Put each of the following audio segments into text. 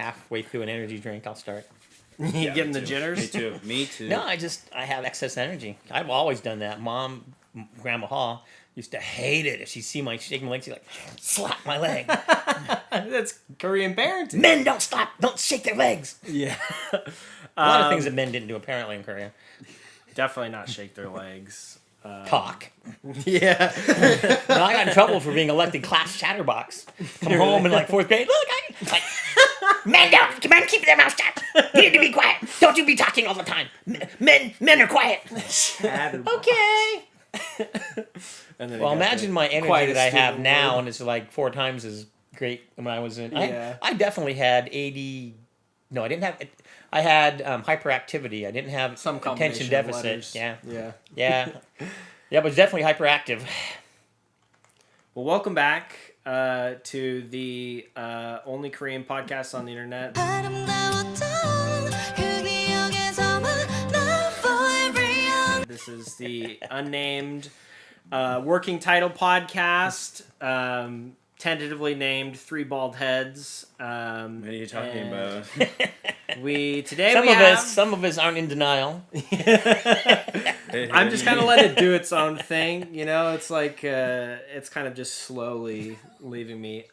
halfway through an energy drink, I'll start. You getting the jitters? Me too. No, I have excess energy. I've always done that. Mom, Grandma Hall used to hate it if she see my shaking legs. She's like, slap my leg. That's Korean parenting. Men don't shake their legs. Yeah. A lot of things that men didn't do apparently in Korea. Definitely not shake their legs. Talk. Yeah. No, I got in trouble for being elected class chatterbox. Come home in like 4th grade. Look, men keep their mouth shut. You need to be quiet. Don't you be talking all the time. Men are quiet. Okay. Well, imagine my energy that I have now, and it's like 4 times as great when I was in. Yeah. I definitely had AD. No, I didn't have. I had hyperactivity. I didn't have Some attention combination of deficit. letters. Yeah. Yeah. Yeah, but it's definitely hyperactive. Well, welcome back to the only Korean podcast on the internet. This is the unnamed working title podcast, tentatively named Three Bald Heads. What are you talking about? Some of us aren't in denial. I'm just kind of letting it do its own thing, you know. It's like it's kind of just slowly leaving me.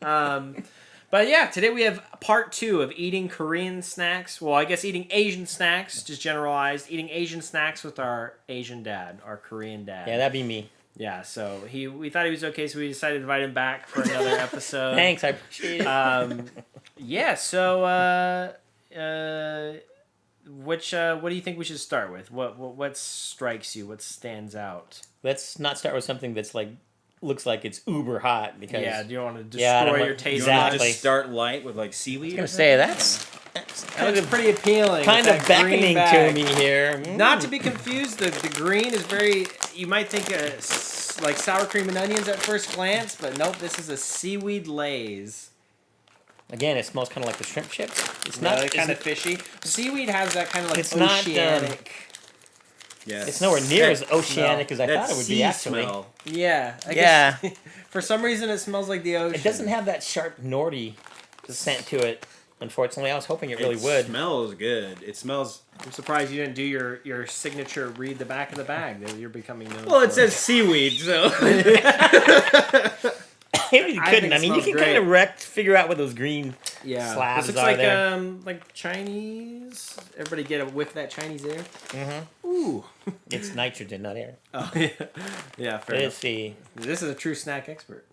But yeah, today we have part 2 of eating Korean snacks. Well, I guess eating Asian snacks, just generalized. Eating Asian snacks with our Asian dad, our Korean dad. Yeah, that'd be me. Yeah, so we thought he was okay, so we decided to invite him back for another episode. Thanks, I appreciate it. Yeah, so what do you think we should start with? What strikes you? What stands out? Let's not start with something that's like looks like it's uber hot because Yeah, do you want to destroy your taste? You want Exactly. to just start light with like seaweed? I was gonna say that's That looks pretty appealing. kind with of that green beckoning bag. to me here. Not to be confused, the green is very. You might think like sour cream and onions at first glance, but nope. This is a seaweed Lay's. Again, it smells kind of like the shrimp chips. It's Not not kind of fishy. Seaweed has that kind of like It's not, oceanic. Yes. It's nowhere near That as oceanic smell. as I That thought it would sea be. Actually, smell. Yeah. I Yeah. guess, for some reason, it smells like the ocean. it doesn't have that sharp Nordy scent to it. Unfortunately, I was hoping it really would. It smells good. It smells. I'm surprised you didn't do your signature read the back of the bag that you're becoming known Well, it for. says seaweed, so. Maybe you I couldn't. think I it mean, you smells can kind of figure out what those green Yeah. slabs This looks are like there. like Chinese. Everybody get a whiff of that Chinese air. Mm-hmm. Ooh. It's nitrogen, not air. Oh yeah. Yeah. Fair Let's enough. see. This is a true snack expert.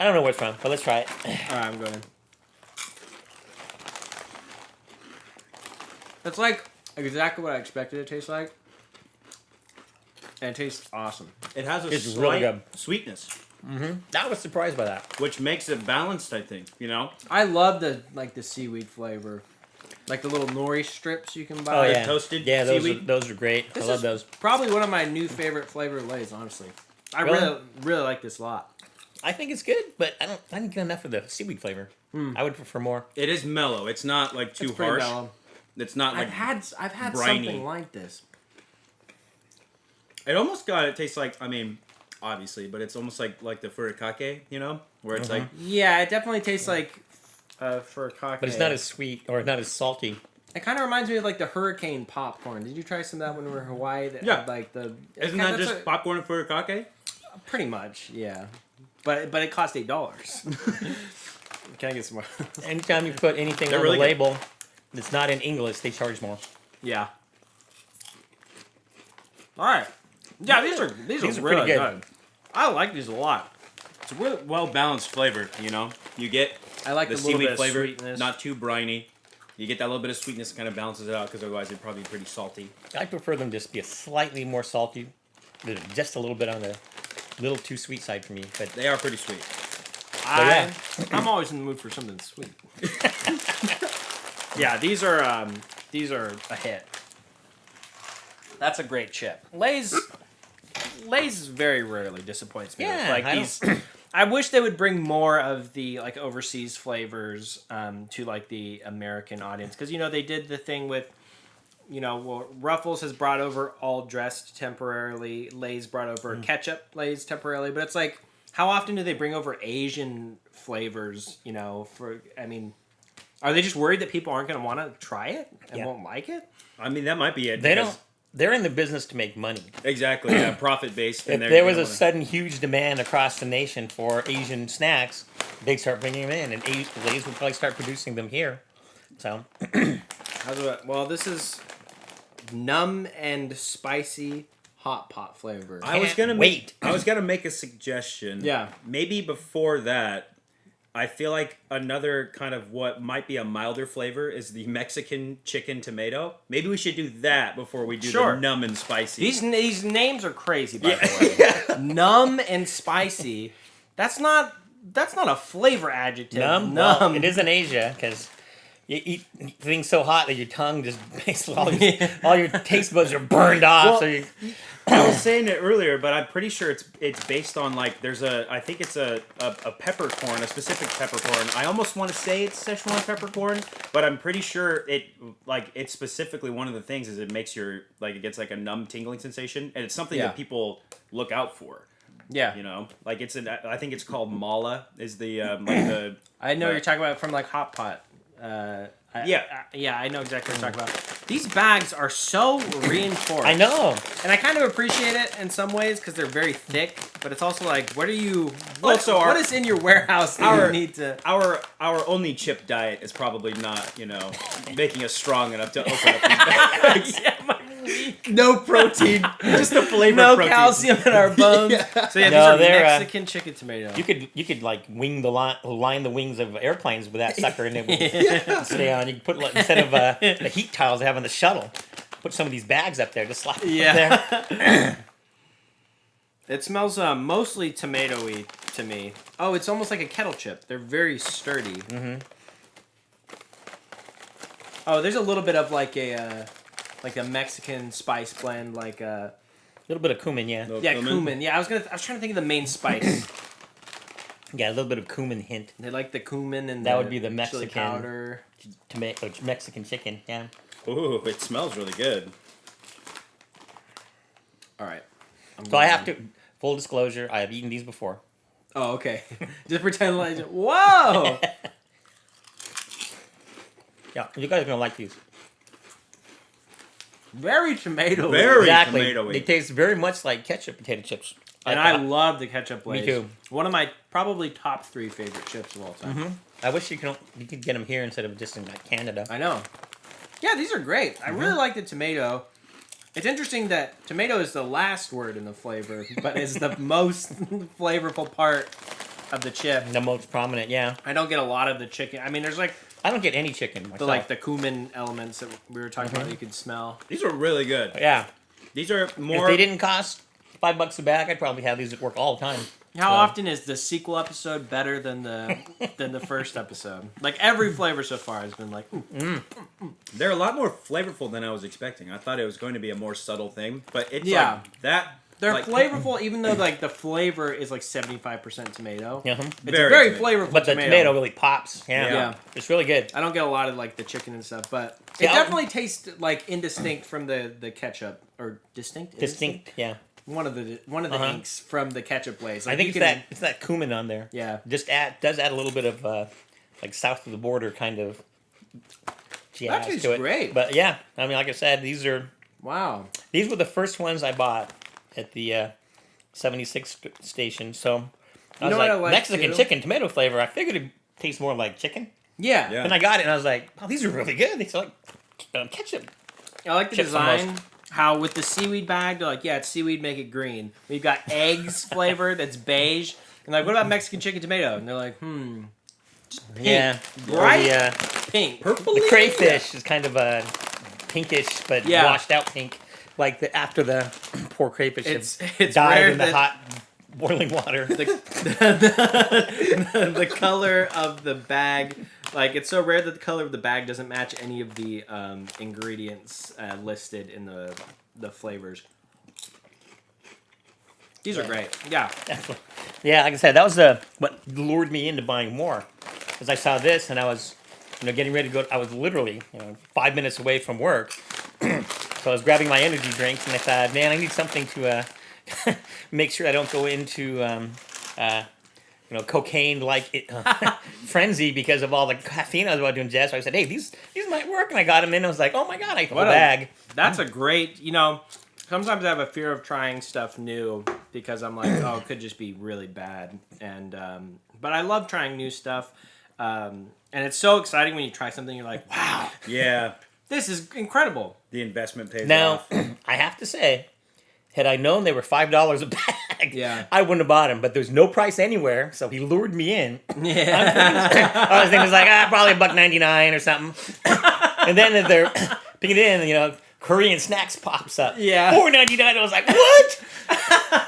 I don't know where it's from, but let's try it. All right, I'm going. It's like exactly what I expected it to taste like. And it tastes awesome. It has a It's slight really good. sweetness, I was surprised by that. which makes it balanced, I think, you know? I love the seaweed flavor. Like the little nori strips you can buy. Oh yeah, toasted yeah, seaweed? those are great. This I love is those. Probably one of my new favorite flavor Lay's, honestly. I Really? really like this a lot. I think it's good, but I didn't get enough of the seaweed flavor. I would prefer more. It is mellow. It's not like too It's pretty harsh. mellow. It's not like. I've had briny. something like this. It almost it tastes like, I mean, obviously, but it's almost like the furikake, you know? Where it's like. Yeah, it definitely tastes like furikake. But it's not as sweet or not as salty. It kind of reminds me of like the hurricane popcorn. Did you try some of that when we were in Hawaii? That Yeah. had, like the. Isn't that just popcorn and furikake? Pretty much, yeah. But it cost $8. Can I get some more? Anytime you put anything They're on really the good. label that's not in English, they charge more. Yeah. All right. Yeah, these are These are really pretty good. good. I like these a lot. It's a really well balanced flavor, you know? You get I like the the little seaweed bit flavor, of sweetness. not too briny. You get that little bit of sweetness, kind of balances it out, because otherwise it'd probably be pretty salty. I prefer them just be a slightly more salty, just a little bit on the little too sweet side for me. But They are pretty sweet. I'm always in the mood for something sweet. Yeah, these are a hit. That's a great chip. Lay's very rarely disappoints me. Yeah, Like I these. I wish they would bring more of the like overseas flavors to like the American audience, because you know they did the thing with, you know, well, Ruffles has brought over all dressed temporarily. Lay's brought over ketchup Lay's temporarily, but it's like, how often do they bring over Asian flavors? You know, Are they just worried that people aren't going to want to try it and Yeah. won't like it? I mean, that might be it. They because- don't. They're in the business to make money. Exactly, yeah, profit based. If there was a sudden huge demand across the nation for Asian snacks, they'd start bringing them in, and Lay's would probably start producing them here. So, Well, this is numb and spicy hot pot flavor. I was Can't gonna wait. I was gonna make a suggestion. Yeah. Maybe before that, I feel like another kind of what might be a milder flavor is the Mexican chicken tomato. Maybe we should do that before we do Sure. the numb and spicy. These names are crazy, by the way. Numb and spicy. That's not a flavor adjective. numb. Well, it is in Asia because you eat things so hot that your tongue just basically all your taste buds are burned off. Well, so you, I was saying it earlier, but I'm pretty sure it's based on like I think it's a peppercorn, a specific peppercorn. I almost want to say it's Szechuan peppercorn, but I'm pretty sure it's specifically one of the things is it makes it gets like a numb tingling sensation, and it's something that people look out for. Yeah. You know, like I think it's called mala is the like the. I know you're talking about from like hot pot. I know exactly what you're talking about. These bags are so reinforced. I know. And I kind of appreciate it in some ways because they're very thick, but it's also like, what is in your warehouse that you need to... Our only chip diet is probably not, making us strong enough to open up these bags. No protein, just the flavor. No protein. calcium in our bones. So yeah, No, these are they're, Mexican chicken tomato. You could like line the wings of airplanes with that sucker, and it would stay on. You could put instead of the heat tiles they have on the shuttle, put some of these bags up there, just slap them up there. It smells mostly tomatoey to me. Oh, it's almost like a kettle chip. They're very sturdy. Mm-hmm. Oh, there's a little bit of like a Mexican spice blend, like A little bit of cumin, yeah. No. yeah, Cumin? cumin. Yeah, I was trying to think of the main spice. Yeah, a little bit of cumin hint. They like the cumin and That the would be the chili Mexican powder. Tomato Mexican chicken, yeah. Ooh, it smells really good. All right. So I have to full disclosure, I have eaten these before. Oh, okay. Just pretend like whoa. Yeah, you guys are gonna like these. Very tomato. Very Exactly. tomatoey. They taste very much like ketchup potato chips. And I love the ketchup Lay's. Me too. One of my probably top 3 favorite chips of all time. Mm-hmm. I wish you could get them here instead of just in like Canada. I know. Yeah, these are great. I really like the tomato. It's interesting that tomato is the last word in the flavor, but is the most flavorful part of the chip. The most prominent, yeah. I don't get a lot of the chicken. I mean, there's like I don't get any chicken myself. the cumin elements that we were talking about that you could smell. These are really good. Yeah. These are more. If they didn't cost $5 a bag, I'd probably have these at work all the time. How often is the sequel episode better than the first episode? Like every flavor so far has been like, ooh. They're a lot more flavorful than I was expecting. I thought it was going to be a more subtle thing, but it's Yeah. like that. They're like, flavorful, even though like the flavor is like 75% tomato. Yeah. It's Very a very tomato. flavorful But the tomato really pops. Yeah. Yeah. It's really good. I don't get a lot of like the chicken and stuff, but it Yeah, definitely tastes like indistinct from the ketchup or distinct. Distinct, yeah. One of the inks from the ketchup Lay's. Like I think it's that cumin on there. Yeah. Does add a little bit of like south of the border kind of jazz That tastes to it. great. But yeah, I mean, like I said, these were the first ones I bought at the 76 station. So I was know what like, I like, Mexican too? chicken tomato flavor. I figured it tastes more like chicken. Yeah. Yeah. And I got it, and I was like, "Oh, these are really good. They taste like ketchup." I like the Chips design. almost. How with the seaweed bag, they're like, yeah, it's seaweed, make it green. We've got eggs flavor that's beige. And like, what about Mexican chicken tomato? And they're like, just pink. Yeah, Bright The, pink. the crayfish is kind of a pinkish, but Yeah. washed out pink, like after the poor crayfish It's died rare in the that hot boiling water. the color of the bag, like it's so rare that the color of the bag doesn't match any of the ingredients listed in the flavors. These are great. Yeah. Yeah, like I said, that was what lured me into buying more, because I saw this and I was, getting ready to go. I was literally, 5 minutes away from work, so I was grabbing my energy drinks and I thought, man, I need something to make sure I don't go into cocaine like frenzy because of all the caffeine I was about doing jazz. So I said, hey, these might work, and I got them in. And I was like, oh my god, I got a bag. That's a great. Sometimes I have a fear of trying stuff new because I'm like, oh, it could just be really bad. And but I love trying new stuff. And it's so exciting when you try something. You're like, wow, Yeah. this is incredible. The investment pays Now, off. I have to say, had I known they were $5 a bag, Yeah. I wouldn't have bought them. But there's no price anywhere, so he lured me in. Yeah. I was thinking, like, probably $1.99 or something. And then they're picking it in, Korean snacks pops up. Yeah. $4.99. I was like, what?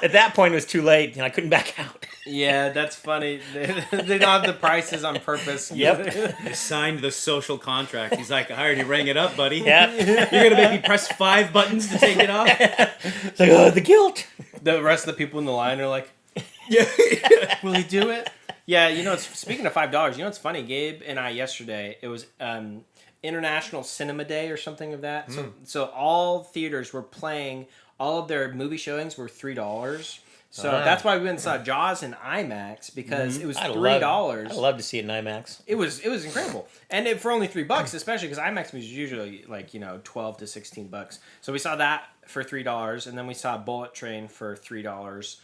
At that point, it was too late, and I couldn't back out. Yeah, that's funny. They don't have the prices on purpose. Yep. He signed the social contract. He's like, I already rang it up, buddy. Yep. You're going to make me press 5 buttons to take it off? It's like, oh, the guilt. The rest of the people in the line are like, Yeah. will he do it? Yeah, speaking of $5, it's funny. Gabe and I yesterday, it was International Cinema Day or something of that. So all theaters were playing, all of their movie showings were $3. So that's why we went and saw Jaws in IMAX because it was $3. I'd love to see it in IMAX. It was incredible, and for only $3, especially because IMAX was usually like $12 to $16. So we saw that for $3, and then we saw Bullet Train for $3,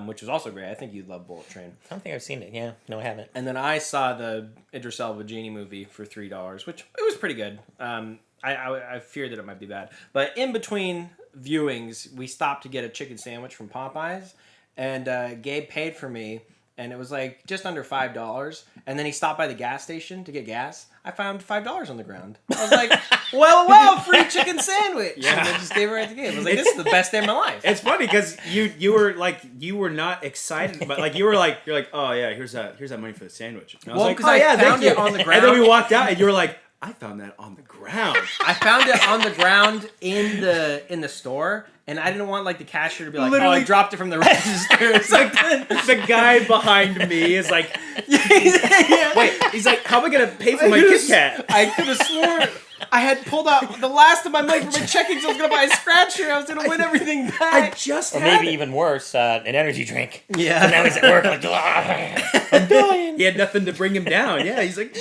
which was also great. I think you'd love Bullet Train. I don't think I've seen it. Yeah, no, I haven't. And then I saw the Idris Elba Genie movie for $3, which it was pretty good. I feared that it might be bad, but in between viewings, we stopped to get a chicken sandwich from Popeyes, and Gabe paid for me, and it was like just under $5. And then he stopped by the gas station to get gas. I found $5 on the ground. I was like, well, free chicken sandwich. Yeah. And I just gave it right to Gabe. I was like, this is the best day of my life. It's funny because you were not excited, but like you're like, oh yeah, here's that money for the sandwich. And I was like, because I found it on the ground. And then we walked out, and you were like, I found that on the ground. I found it on the ground in the store, and I didn't want like the cashier to be like, Literally- "Oh, I dropped it from the register." It's like, The guy behind me is like, yeah. wait, he's like, how am I gonna pay for my Kit Kat? I could have sworn I had pulled out the last of my money from my checking, so I was gonna buy a scratcher. I was gonna win everything I back. just Or had maybe even worse, an energy drink. Yeah. So now he's at work like, I'm dying. He had nothing to bring him down. Yeah, he's like,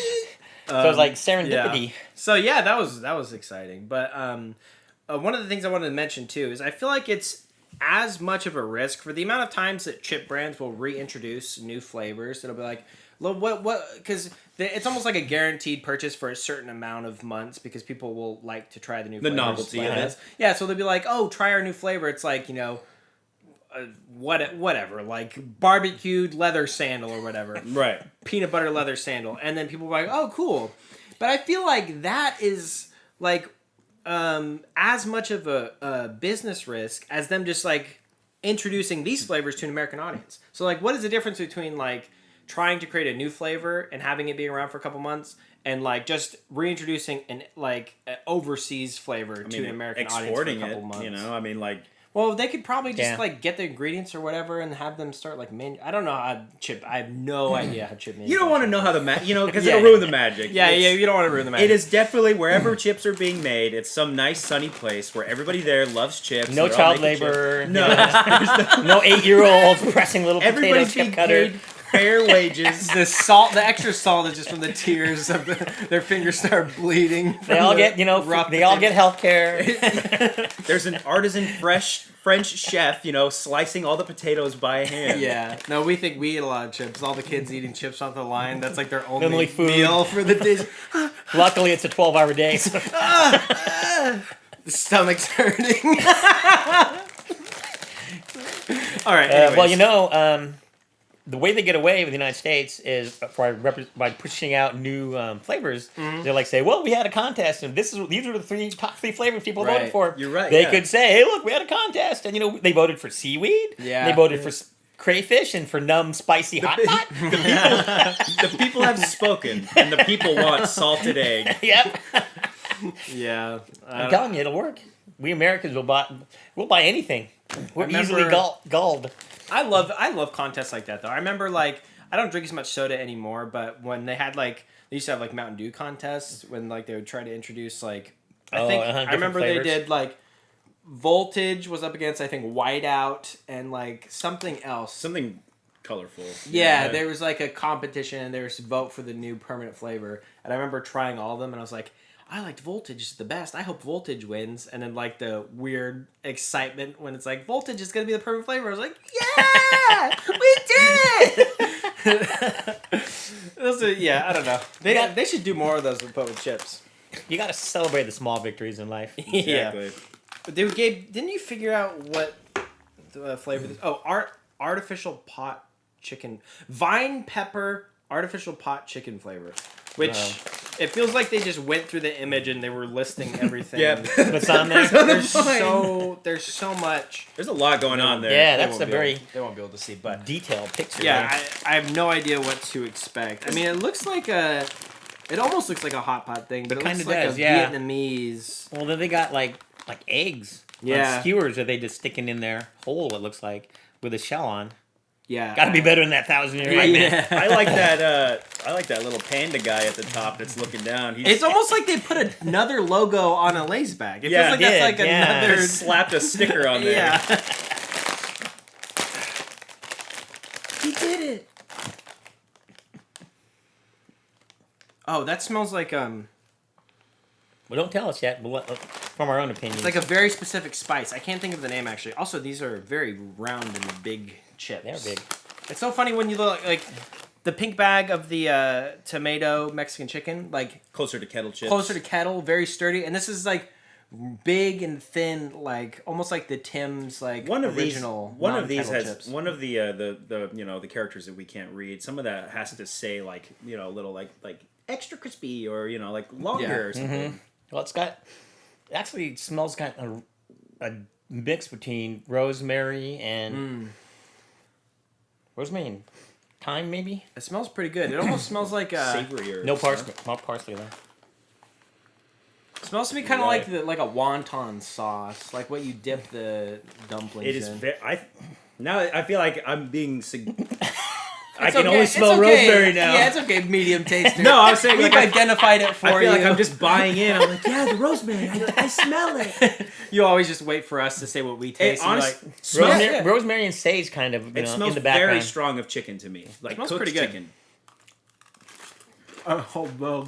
So it was like serendipity. Yeah. So yeah, that was exciting. But one of the things I wanted to mention too is I feel like it's as much of a risk for the amount of times that chip brands will reintroduce new flavors. It'll be like, what? Because it's almost like a guaranteed purchase for a certain amount of months because people will like to try the new flavors. novelty of it. Yeah, so they'll be like, oh, try our new flavor. It's like whatever, like barbecued leather sandal or whatever. right. Peanut butter leather sandal, and then people were like, oh, cool. But I feel like that is like as much of a business risk as them just like introducing these flavors to an American audience. So like, what is the difference between like trying to create a new flavor and having it being around for a couple months and like just reintroducing an overseas flavor to an American audience for a exporting couple it, months? I mean, like, Well, they could probably just Yeah. like get the ingredients or whatever and have them start like I don't know how chip. I have no idea how chip. you don't want to know how the because Yeah, it'll ruin the magic. Yeah, It's- you don't want to ruin the magic. It is definitely wherever chips are being made. It's some nice sunny place where everybody there loves chips. No they're all child making labor. chips. No, No 8-year-olds pressing little potato everybody's chip being cutter. paid fair wages. The extra salt is just from the tears of their fingers start bleeding. They all get, they all get health care. There's an artisan French chef, slicing all the potatoes by hand. Yeah. No, we think we eat a lot of chips. All the kids eating chips off the line. That's like their only food. meal for the day. Luckily, it's a 12-hour day. So. The stomach's hurting. All right. Well, the way they get away with the United States is by pushing out new flavors. Mm-hmm. They're like, say, well, we had a contest, and these are the top three flavors people Right. voted for. You're right, They yeah. could say, hey, look, we had a contest, and they voted for seaweed. Yeah. They voted for crayfish and for numb, spicy hot pot. The people have spoken, and the people want salted egg. Yep. Yeah. I'm telling you, it'll work. We Americans will buy anything. We're remember- easily gulled. I love contests like that though. I remember like I don't drink as much soda anymore, but when they used to have like Mountain Dew contests when like they would try to introduce like I different remember flavors. they did like Voltage was up against I think Whiteout and like something else. Something colorful. Yeah, there was like a competition and there was vote for the new permanent flavor. And I remember trying all of them and I was like, I liked Voltage the best. I hope Voltage wins. And then like the weird excitement when it's like, Voltage is going to be the permanent flavor. I was like, yeah, we did it! I don't know. They should do more of those with chips. You got to celebrate the small victories in life. Exactly. Dude, Gabe, didn't you figure out what the flavor this? Oh, artificial pot chicken. Vine pepper artificial pot chicken flavor. Which, it feels like they just went through the image and they were listing everything. What's on there? There's so much. There's a lot going on there. Yeah, that's a very they won't be able to see, but detailed picture. yeah, I have no idea what to expect. I mean, it looks like it almost looks like a hot pot thing, but it looks like a Vietnamese. Well, then they got like eggs. Yeah. On skewers that they just sticking in their hole. It looks like with a shell on. Yeah, Got to be better than that 1,000-year old man. I like that. I like that little panda guy at the top that's looking down. It's almost like they put another logo on a Lay's bag. It feels like that's like another. Just slapped a sticker on there. Yeah. He did it. Oh, that smells like Well, don't tell us yet. We'll from our own opinion. It's like a very specific spice. I can't think of the name actually. Also, these are very round and big chips. They're big. It's so funny when you look like the pink bag of the tomato Mexican chicken, like Closer to kettle chips. closer to kettle, very sturdy, and this is like big and thin, like almost like the Tim's like original. One of these has chips. one of the the characters that we can't read. Some of that has to say like a little like extra crispy or like longer or something. Well, actually smells kind of a mix between rosemary and rosemary and thyme, maybe. It smells pretty good. It almost smells like Savory or No parsley. Not parsley though. It smells to me kind of like like a wonton sauce, like what you dip the dumplings It is. in. Now I feel like I'm being. I It's can okay. only It's smell okay. rosemary now. Yeah, it's okay, medium taster. No, I was saying we've like identified it for I feel you. like I'm just buying in. I'm like, yeah, the rosemary. I smell it. You always just wait for us to say what we taste. and honest- like, smells- Rosemary, rosemary and sage kind of It smells in the background. very strong of chicken to me. Like Smells cooked pretty good. chicken. oh, well.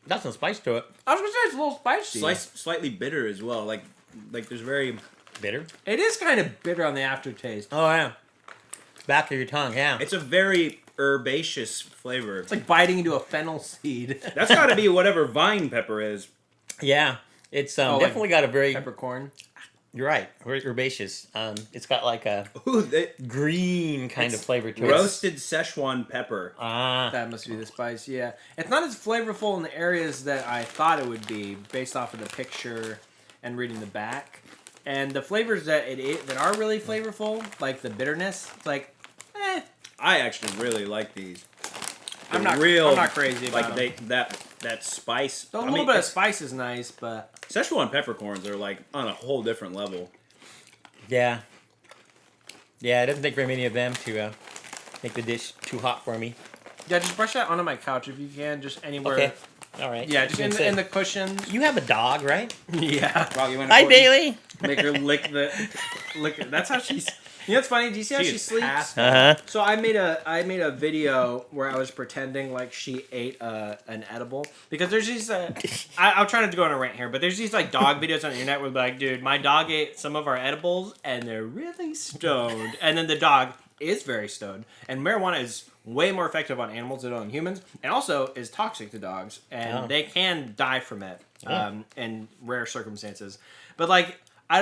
Got some spice to it. I was gonna say it's a little spicy. Slightly bitter as well. Like there's very. Bitter. It is kind of bitter on the aftertaste. Oh yeah. Back of your tongue. Yeah. It's a very herbaceous flavor. It's like biting into a fennel seed. That's got to be whatever vine pepper is. Yeah. It's like definitely got a very. Peppercorn. You're right. Herbaceous. It's got like a Ooh, green kind of flavor to it. roasted Szechuan pepper. Ah. That must be the spice, yeah. It's not as flavorful in the areas that I thought it would be based off of the picture and reading the back. And the flavors that that are really flavorful, like the bitterness, it's like, I actually really like these. I'm not crazy about them. that spice. A little bit of spice is nice, but Szechuan peppercorns are like on a whole different level. Yeah. Yeah, it doesn't take very many of them to make the dish too hot for me. yeah, just brush that onto my couch if you can, just anywhere. Okay. All right. Yeah, just in the cushions. You have a dog, right? Yeah. Hi, Bailey. Make her lick. That's how she's. You know what's funny? Do you see how she sleeps? Uh huh. So I made a video where I was pretending like she ate an edible because there's these. I'm trying to go on a rant here, but there's these like dog videos on the internet where like, dude, my dog ate some of our edibles and they're really stoned, and then the dog is very stoned, and marijuana is way more effective on animals than on humans, and also is toxic to dogs, and they can die from it in rare circumstances. But like. It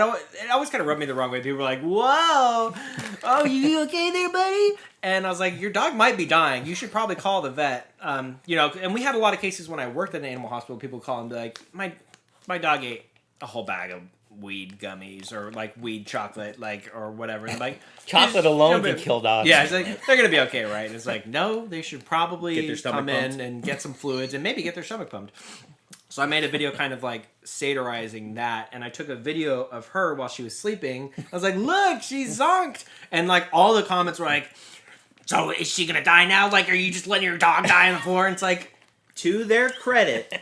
always kind of rubbed me the wrong way. People were like, whoa, oh, you okay there, buddy? And I was like, your dog might be dying. You should probably call the vet. And we had a lot of cases when I worked at an animal hospital, people call and be like, my dog ate a whole bag of weed gummies or like weed chocolate, like, or whatever. And like, Chocolate alone can kill dogs. yeah, it's like, they're going to be okay, right? And it's like, no, they should probably Get their stomach come pumped. in and get some fluids and maybe get their stomach pumped. So I made a video kind of like satirizing that, and I took a video of her while she was sleeping. I was like, look, she's zonked. And like all the comments were like, so is she gonna die now? Like, are you just letting your dog die on the floor? And it's like, To their credit,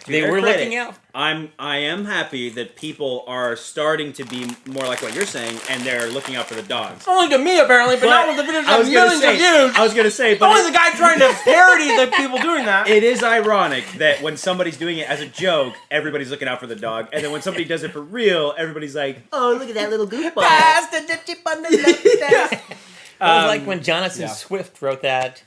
They their were credit, looking out. I am happy that people are starting to be more like what you're saying, and they're looking out for the dogs. Only to me, apparently, but not with the videos I that was have gonna millions say, of views. I was gonna say, but Only the guy trying to parody the people doing that. it is ironic that when somebody's doing it as a joke, everybody's looking out for the dog, and then when somebody does it for real, everybody's like, "Oh, look at that little goofball." Pass the chip on the left. It was like when Jonathan yeah. Swift wrote that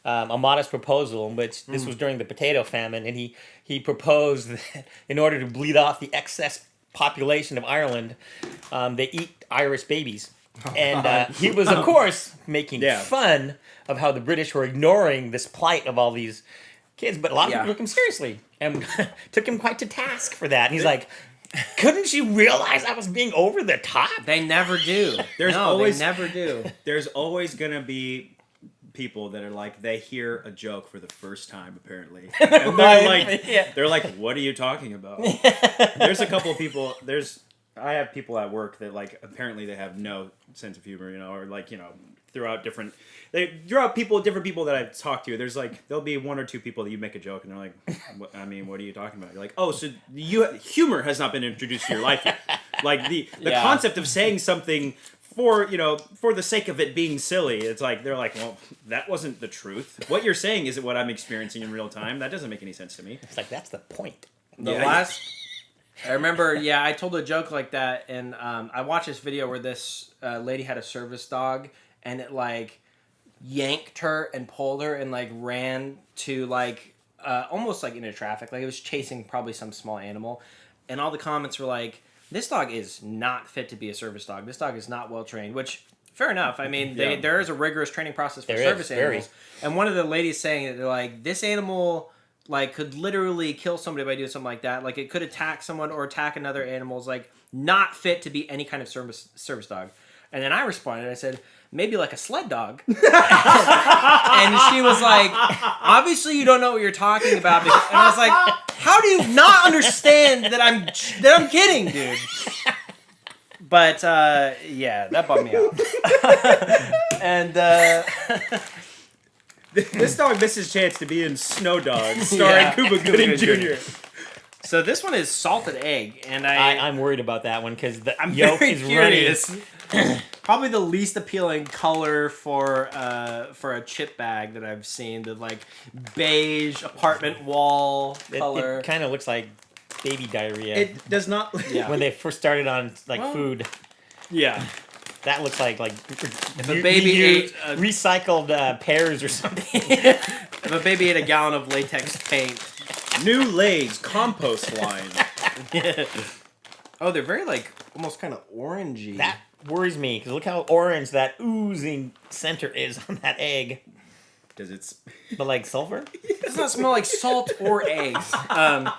A Modest Proposal, in which this was during the potato famine, and he proposed that in order to bleed off the excess population of Ireland, they eat Irish babies. And he was, of course, making fun of how the British were ignoring this plight of all these kids, but a lot of people took him seriously and took him quite to task for that. And he's like, couldn't you realize I was being over the top? They never do. They never do. There's always gonna be people that are like, they hear a joke for the first time, apparently, and they're like, what are you talking about? There's a couple of people. I have people at work that like apparently they have no sense of humor, or like throughout different people that I've talked to. There'll be one or two people that you make a joke and they're like, what are you talking about? You're like, oh, so humor has not been introduced to your life yet. Like the concept of saying something for the sake of it being silly. It's like they're like, well, that wasn't the truth. What you're saying isn't what I'm experiencing in real time. That doesn't make any sense to me. It's like, that's the point. I remember, I told a joke like that, and I watched this video where this lady had a service dog, and it like yanked her and pulled her and like ran to like almost like into traffic, like it was chasing probably some small animal, and all the comments were like, this dog is not fit to be a service dog. This dog is not well trained, which fair enough. I mean, there is a rigorous training process for service animals, and one of the ladies saying that they're like, this animal like could literally kill somebody by doing something like that. Like it could attack someone or attack another animal. Is like not fit to be any kind of service dog. And then I responded. I said, maybe like a sled dog. And she was like, obviously you don't know what you're talking about. And I was like, how do you not understand that I'm kidding, dude? But that bummed me out. And this dog missed his chance to be in Snow Dogs, starring Cuba Gooding Jr. So this one is salted egg, and I'm worried about that one because the I'm yolk very is curious. running. Probably the least appealing color for a chip bag that I've seen. The like beige apartment wall color. It kind of looks like baby diarrhea. It does not. When they first started on food. Yeah. That looks like if a baby ate recycled pears or something. If a baby ate a gallon of latex paint. New Lay's compost line. Oh, they're very like almost kind of orangey. That worries me because look how orange that oozing center is on that egg. Does it? But like sulfur? It does not smell like salt or eggs. That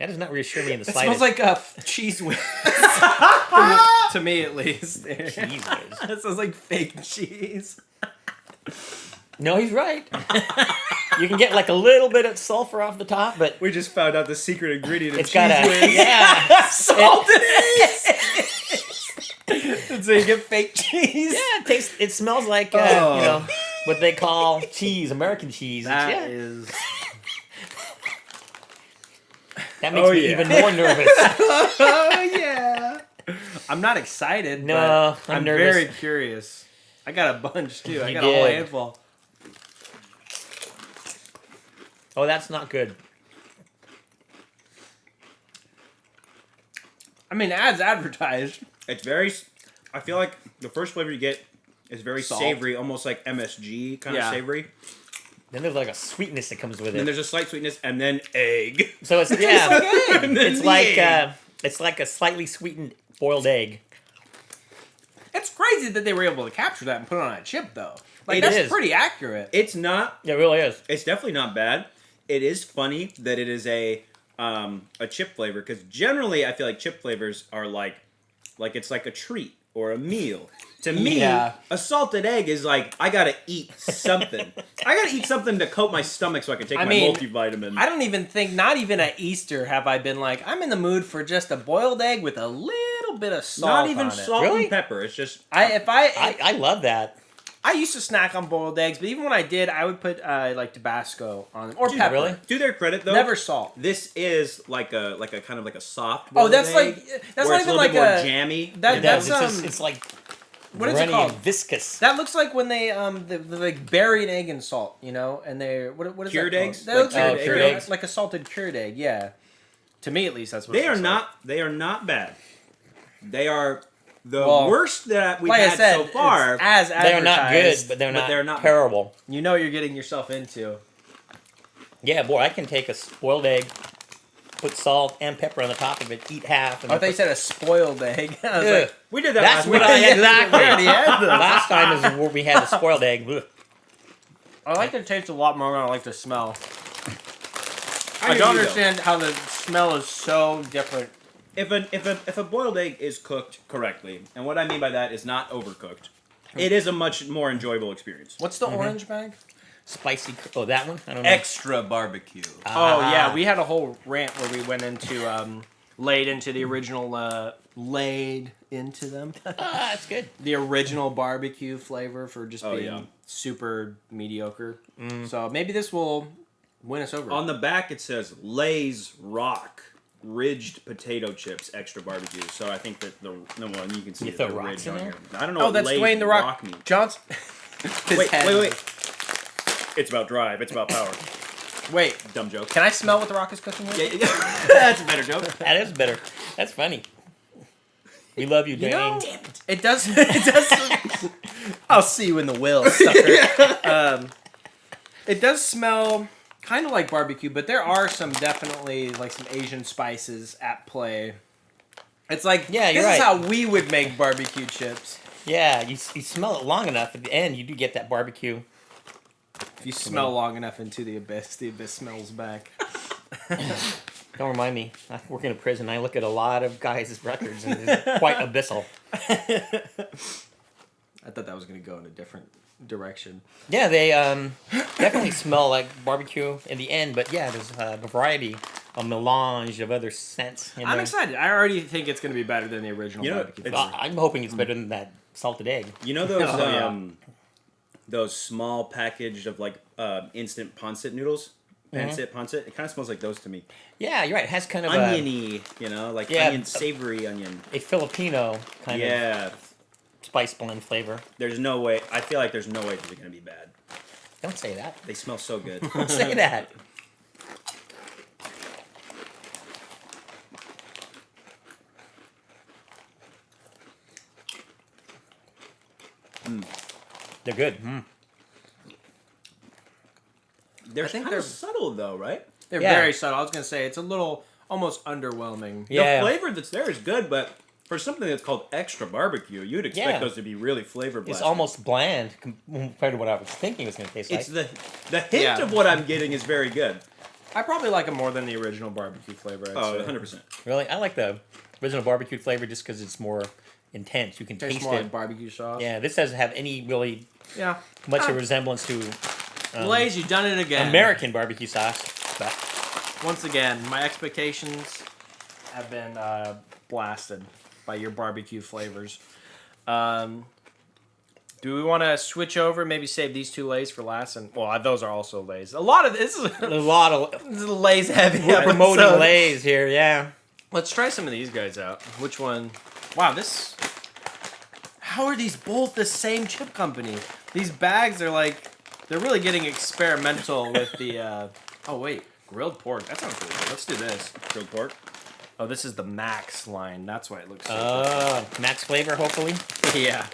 does not reassure me in the It slightest. smells like cheese whiz. To me, at least. Cheese whiz. It smells like fake cheese. No, he's right. You can get like a little bit of sulfur off the top, but We just found out the secret ingredient of it's cheese got whiz. Salted eggs! And so you get fake cheese? Yeah, it tastes. It smells like what they call cheese, American cheese. That is... That makes me even more nervous. Oh, yeah. I'm not excited, No, but I'm nervous. very curious. I got a bunch, too. I got a did. whole handful. Oh, that's not good. I mean, as advertised. It's very. I feel like the first flavor you get is very Salt. savory, almost like MSG kind of savory. Then there's like a sweetness that comes with it. Then there's a slight sweetness, and then egg. So it's And then it's the like egg. it's like a slightly sweetened boiled egg. It's crazy that they were able to capture that and put it on a chip, though. Like, It that's is. pretty accurate. It's not. It really is. It's definitely not bad. It is funny that it is a chip flavor because generally I feel like chip flavors are like it's like a treat or a meal. To me, Yeah. a salted egg is like I gotta eat something. I gotta eat something to coat my stomach so I can take my multivitamin. I don't even think, not even at Easter have I been like, I'm in the mood for just a boiled egg with a little bit of salt Not even on it. salt Really? and pepper. It's just I love that. I used to snack on boiled eggs, but even when I did, I would put like Tabasco on them or pepper. really? To their credit, though, Never salt. This is like a kind of like a soft. Oh, that's egg, that's where not it's even a little like bit more a jammy. That's it's like what is it runny called? and viscous. That looks like when they like bury an egg in salt, you know, and they what is Cured that called? eggs? That Like looks like, cured eggs? like a salted cured egg. Yeah, to me at least that's what They it are looks not. They are not bad. They are the Well, worst that we've like I had said, so far. it's as They're not good, advertised. but they're they're not- not terrible. You know you're getting yourself into. Yeah, boy, I can take a spoiled egg, put salt and pepper on the top of it, eat half. And I thought you said a spoiled egg. I was Ugh. like, We did that That's last what week. I we exactly. already had those. Last time is where we had the spoiled egg. Ugh. I like the taste a lot more than I like the smell. I I don't do, though. understand how the smell is so different. If a boiled egg is cooked correctly, and what I mean by that is not overcooked, it is a much more enjoyable experience. What's the orange bag? Spicy. Oh, that one? I don't know. Extra barbecue. Oh yeah, we had a whole rant where we went into laid into the original laid into them That's good. the original barbecue flavor for just Oh, being yeah. super mediocre. So maybe this will win us over. On the back it says Lay's Rock Ridged Potato Chips Extra Barbecue. So I think that the one you can see You the throw ridge rocks in on there? here. I don't know. Oh, what that's Lay's Dwayne the Rock means. Johnson. His Wait. head. It's about drive. It's about power. Wait, Dumb joke. can I smell what the Rock is cooking with? Yeah, that's a better joke. That is better. That's funny. We love you, Dane. know, it does. It does. I'll see you in the will, sucker. It does smell kind of like barbecue, but there are some definitely like some Asian spices at play. It's like Yeah, this you're is right. how we would make barbecue chips. Yeah, you smell it long enough. At the end, you do get that barbecue. If you smell long enough into the abyss smells back. Don't remind me. I work in a prison. I look at a lot of guys' records, and it's quite abyssal. I thought that was going to go in a different direction. Yeah, they definitely smell like barbecue in the end, but yeah, there's a variety, a melange of other scents in I'm there. excited. I already think it's going to be better than the original You know, barbecue. it's- flavor. I'm hoping it's better than that salted egg. You know those Oh, yeah. those small package of like instant pancit noodles? Pancit. It kind of smells like those to me. Yeah, you're right. It has kind of Oniony, you know, like Yeah, onion, savory onion. a Filipino kind of Yeah. spice blend flavor. There's no way. I feel like there's no way these are gonna be bad. Don't say that. They smell so good. Don't say that. They're good. They're I think kind they're- of subtle though, right? They're Yeah. very subtle. I was going to say it's a little almost underwhelming. Yeah. The flavor that's there is good, but for something that's called extra barbecue, you'd expect Yeah. those to be really flavor It's blasting. almost bland compared to what I was thinking it was going to taste like. It's the hint Yeah. of what I'm getting is very good. I probably like them more than the original barbecue flavor. I'd Oh, say. 100%. Really? I like the original barbecue flavor just because it's more intense. You can Tastes taste more it. like barbecue sauce. Yeah, this doesn't have any really Yeah. much Ah. of a resemblance to Blaze, you've done it again. American barbecue sauce. But Once again, my expectations have been blasted by your barbecue flavors. Do we want to switch over? Maybe save these two Lays for last, and well, those are also Lays. A lot of this is a lot of this is a Lays heavy. we're promoting episode. Lay's here. Yeah. Let's try some of these guys out. Which one? Wow, this. How are these both the same chip company? These bags are like, they're really getting experimental with the. Oh wait, grilled pork. That sounds really good. Let's do this. Grilled pork. Oh, this is the Max line. That's why it looks so Max flavor, hopefully. good. Yeah.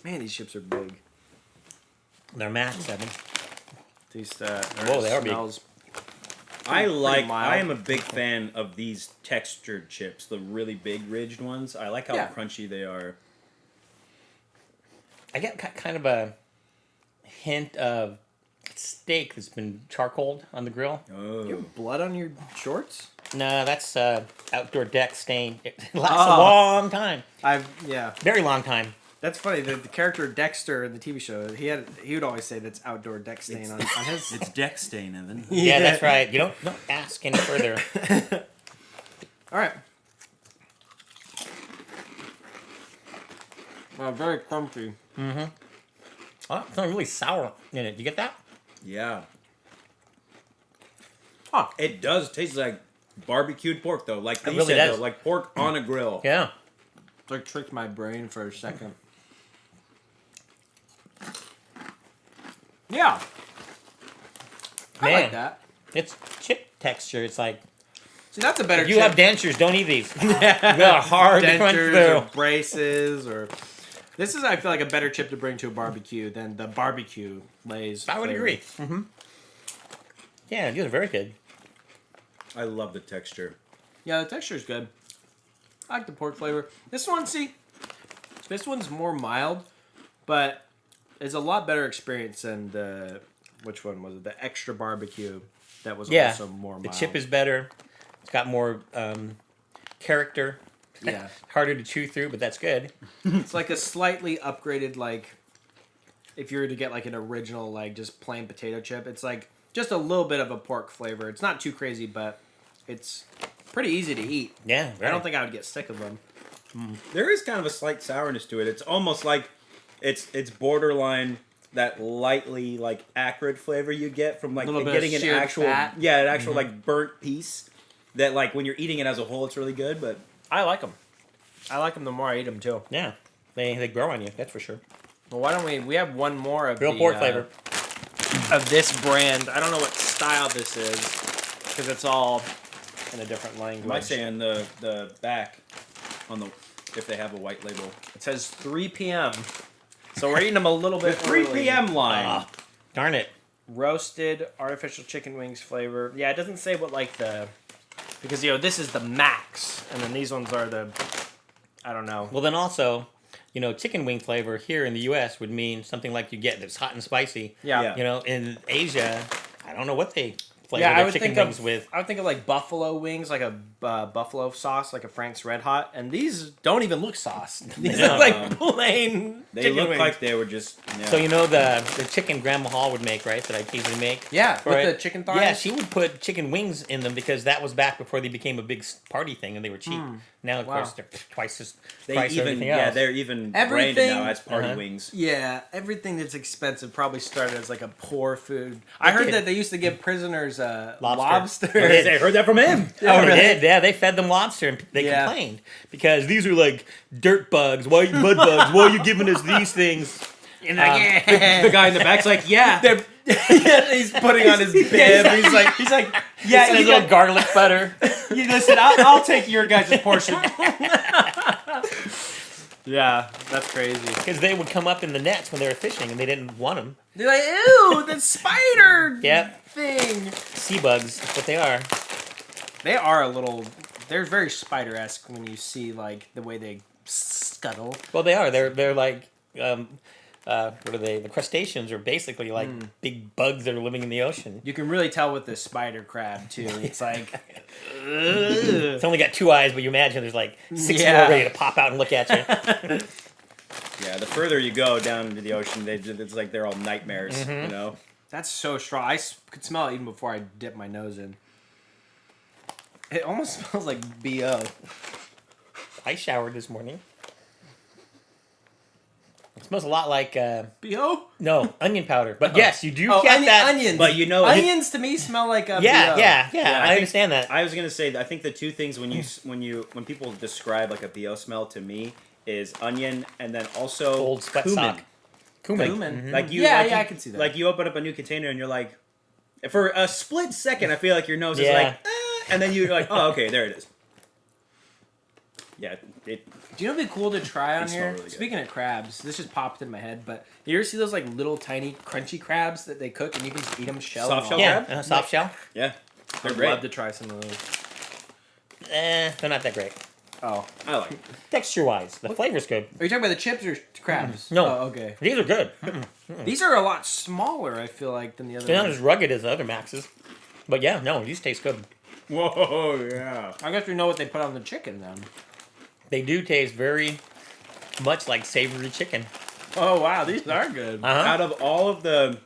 Man, these chips are big. They're Max, I think. These. Whoa, they are big. smells. I pretty mild. I am a big fan of these textured chips, the really big ridged ones. I like how Yeah. crunchy they are. I get kind of a hint of steak that's been charcoaled on the grill. Oh. You have blood on your shorts? No, that's outdoor deck stain. It lasts Oh. a long time. Yeah. Very long time. That's funny. The character Dexter in the TV show, he would always say that's outdoor deck stain on his. It's deck stain, Evan. Yeah, that's right. You don't ask any further. All right. Wow, very crunchy. Oh, it's not really sour in it. You get that? Yeah. Huh. It does taste like barbecued pork, though. Like It you really said, does. though, like pork on a grill. Yeah. It's like tricked my brain for a second. Yeah. I Man. like that. It's chip texture. It's like, See, that's a better if you chip. have dentures, don't eat these. They're hard to crunch Dentures through. or braces or... This is, I feel like, a better chip to bring to a barbecue than the barbecue Lay's. I would flavor. agree. Yeah, these are very good. I love the texture. Yeah, the texture is good. I like the pork flavor. This one, see, this one's more mild, but it's a lot better experience than the, which one was it? The extra barbecue that was Yeah. also more mild. The chip is better. It's got more character. Yeah. Harder to chew through, but that's good. It's like a slightly upgraded, like, if you were to get like an original, like, just plain potato chip, it's like just a little bit of a pork flavor. It's not too crazy, but it's pretty easy to eat. Yeah, I don't think I would get sick of them. There is kind of a slight sourness to it. It's almost like it's borderline that lightly like acrid flavor you get from like Little bit of getting an seared actual fat. an actual like burnt piece that like when you're eating it as a whole it's really good, but I like them. I like them the more I eat them too. Yeah, they grow on you. That's for sure. Well, why don't we have one more of Real the, pork flavor. of this brand. I don't know what style this is because it's all in a different language. I might say on the back on the if they have a white label. It says 3 p.m. So we're eating them a little The bit 3 early. p.m. line. Ah, darn it. Roasted artificial chicken wings flavor. Yeah, it doesn't say what like the because this is the max, and then these ones are the I don't know. Well, then also, chicken wing flavor here in the U.S. would mean something like you get that's hot and spicy. Yeah. Yeah. In Asia, I don't know what they flavor Yeah, I their would chicken think wings of with. I would think of like buffalo wings, like a buffalo sauce, like a Frank's Red Hot, and these don't even look sauced. These No. look like plain. They chicken look wings. like they were just So the chicken Grandma Hall would make, right? That I usually make. Yeah, Right. with the chicken thighs. Yeah, she would put chicken wings in them because that was back before they became a big party thing and they were cheap. Now, of Wow. course, they're twice as they price even everything else. they're even Everything- branded now as party Uh-huh. wings. Yeah, everything that's expensive probably started as like a poor food. I heard did. that they used to give prisoners Lobster. lobster. I heard that from him. Oh, really? they did. Yeah, they fed them lobster and they Yeah. complained because these are like dirt bugs. Why mud bugs? Why are you giving us these things? And like, yeah. The guy in the back's like, yeah. Yeah, he's putting on his bib. He's like, Yeah, It's you little got, garlic butter. you listen. I'll take your guys' portion. yeah, that's crazy. Because they would come up in the nets when they were fishing and they didn't want them. They're like, ew, the spider Yep. thing. Sea bugs, that's what they are. They are a little. They're very spider-esque when you see like the way they scuttle. Well, they are. They're like, what are they? The crustaceans are basically like big bugs that are living in the ocean. You can really tell with the spider crab too. It's like, It's only got 2 eyes, but you imagine there's like 6 Yeah. more ready to pop out and look at you. Yeah, the further you go down into the ocean, it's like they're all nightmares. You know. that's so strong. I could smell it even before I dip my nose in. It almost smells like BO. I showered this morning. It smells a lot like BO? no onion powder, but yes, you do Oh, get that. onions. But you know, onions to me smell like a Yeah, BO. yeah. Yeah, I I think- understand that. I was gonna say, I think the two things when people describe like a BO smell to me is onion and then also Old sweat cumin. sock. Cumin. Cumin. Like you, Yeah, like yeah, you- I can see that. Like you open up a new container and you're like, for a split second, I feel like your nose is Yeah. like, and then you're like, oh, okay, there it is. Yeah, it. Do you know what'd be cool to try on They smell here? really good. Speaking of crabs, this just popped in my head, but you ever see those like little tiny crunchy crabs that they cook and you can just eat them shell Soft and shell all? Yeah, crab? soft shell. Yeah, they're I'd great. love to try some of those. They're not that great. Oh, I like it. Texture wise, the flavor's good. are you talking about the chips or crabs? No. Oh, okay. These are good. These are a lot smaller, I feel like, than the other They're not ones. as rugged as the other Maxes. But yeah, no, these taste good. Whoa, yeah. I guess we know what they put on the chicken then. They do taste very much like savory chicken. Oh wow, these are good. Uh-huh. Out of all of the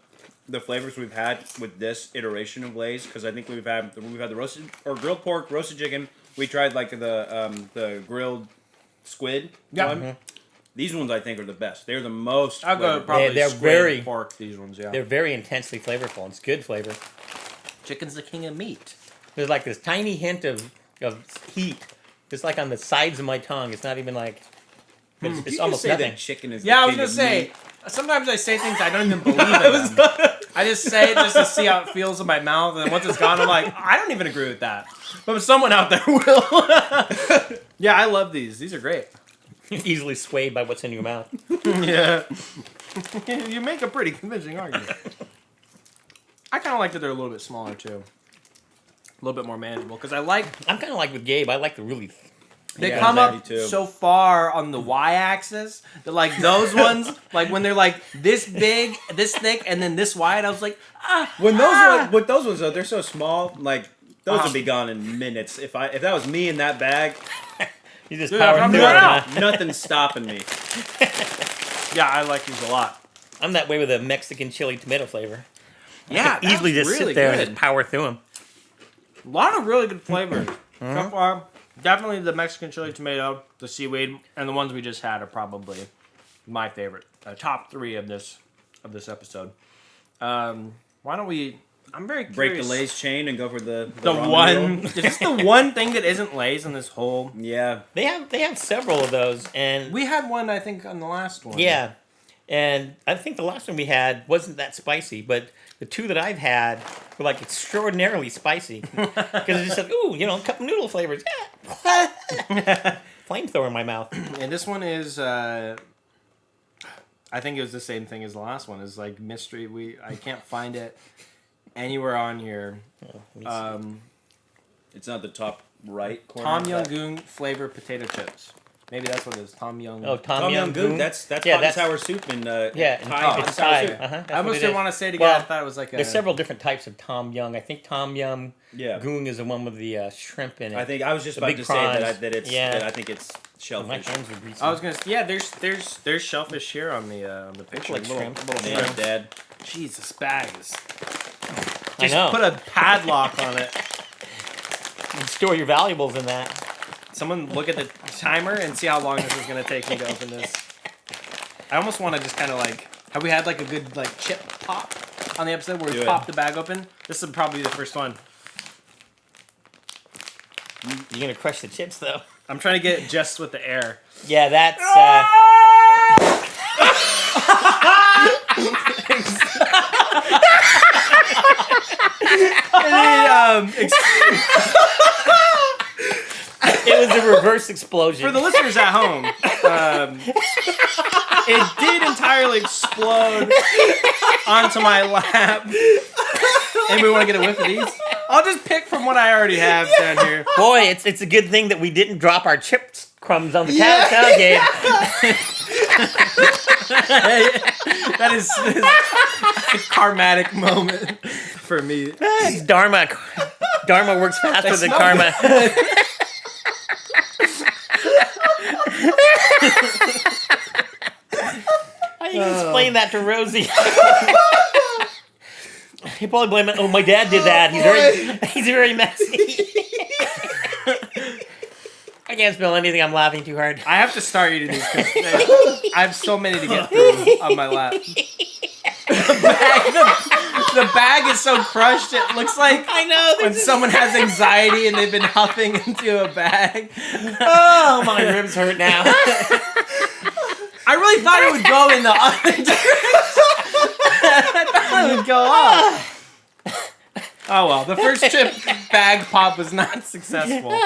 flavors we've had with this iteration of Lay's, because I think we've had the roasted or grilled pork, roasted chicken. We tried like the grilled squid Yeah. one. Mhm. These ones I think are the best. They're the most. I'll go flavorful. probably They're squid very- pork. These ones, yeah. They're very intensely flavorful. It's good flavor. Chicken's the king of meat. There's like this tiny hint of heat, just like on the sides of my tongue. It's not even like it's You just almost say nothing. that chicken is. Yeah, I the was king gonna of say. meat. Sometimes I say things I don't even believe in them. I just say it just to see how it feels in my mouth, and then once it's gone, I'm like, I don't even agree with that. But someone out there will. Yeah, I love these. These are great. Easily swayed by what's in your mouth. Yeah. You make a pretty convincing argument. I kind of like that they're a little bit smaller too. A little bit more manageable because I like I'm kind of like with Gabe. I like the really. they Yeah, come me up too. so far on the y-axis that like those ones like when they're like this big, this thick, and then this wide. I was like, When those ones, with those ones though, they're so small. Like those would be gone in minutes. If that was me in that bag, You just Dude, power I'm through doing it. it Huh? now. nothing's stopping me. yeah, I like these a lot. I'm that way with a Mexican chili tomato flavor. Yeah, I can easily just really sit there good. and just power through them. A lot of really good flavors so far. Definitely the Mexican chili tomato, the seaweed, and the ones we just had are probably my favorite. Top 3 of this episode. Why don't we? I'm very Break curious. the Lay's chain and go for the ramen one. roll. Is this the one thing that isn't Lay's in this whole? Yeah. They have several of those, and We had one, I think, on the last one. yeah, and I think the last one we had wasn't that spicy, but the 2 that I've had were like extraordinarily spicy because it just said, "Ooh, cup noodle flavors." Yeah. Flamethrower in my mouth. And this one is. I think it was the same thing as the last one. It's like mystery. I can't find it anywhere on here. It's not the top right corner. Tom Yum Goong flavored potato chips. Maybe that's what it is. Tom Yum. Oh, Tom Yum Goong. That's hot and sour soup in yeah, Thai. Thai. hot It's and sour Thai. soup. Uh-huh, I almost didn't want to say it again. Well, I thought it was like a. There's several different types of Tom Yum. I think Tom Yum Yeah. Goong is the one with the shrimp in it. I think I was just The about big to say that prawns. that I think it's My shellfish. hands are greasy. I was gonna. Yeah, there's shellfish here on the picture. like shrimp. Little Yeah, shrimp. Dad. Jeez, this bag is. I Just know. put a padlock on it. You can store your valuables in that. Someone look at the timer and see how long this is gonna take me to open this. I almost want to just kind of like. Have we had like a good like chip pop on the episode where we Do it. pop the bag open? This is probably the first one. You're gonna crush the chips though. I'm trying to get it just with the air. Yeah, that's. It was a reverse explosion. For the listeners at home, it did entirely explode onto my lap. Anybody want to get a whiff of these? I'll just pick from what I already have down here. Boy, it's a good thing that we didn't drop our chip crumbs on the couch, huh, Gabe? That is a karmatic moment for me. It's Dharma. Dharma works faster than smell karma. How do you explain that to Rosie? He probably blame it. Oh, my dad did that. He's very messy. I can't spell anything. I'm laughing too hard. I have to start eating these because I have so many to get through on my lap. The bag is so crushed. It looks like I know. when someone has anxiety and they've been huffing into a bag. Oh, my ribs hurt now. I really thought it would go in the other direction. I thought it would go up. Oh well, the first chip bag pop was not successful.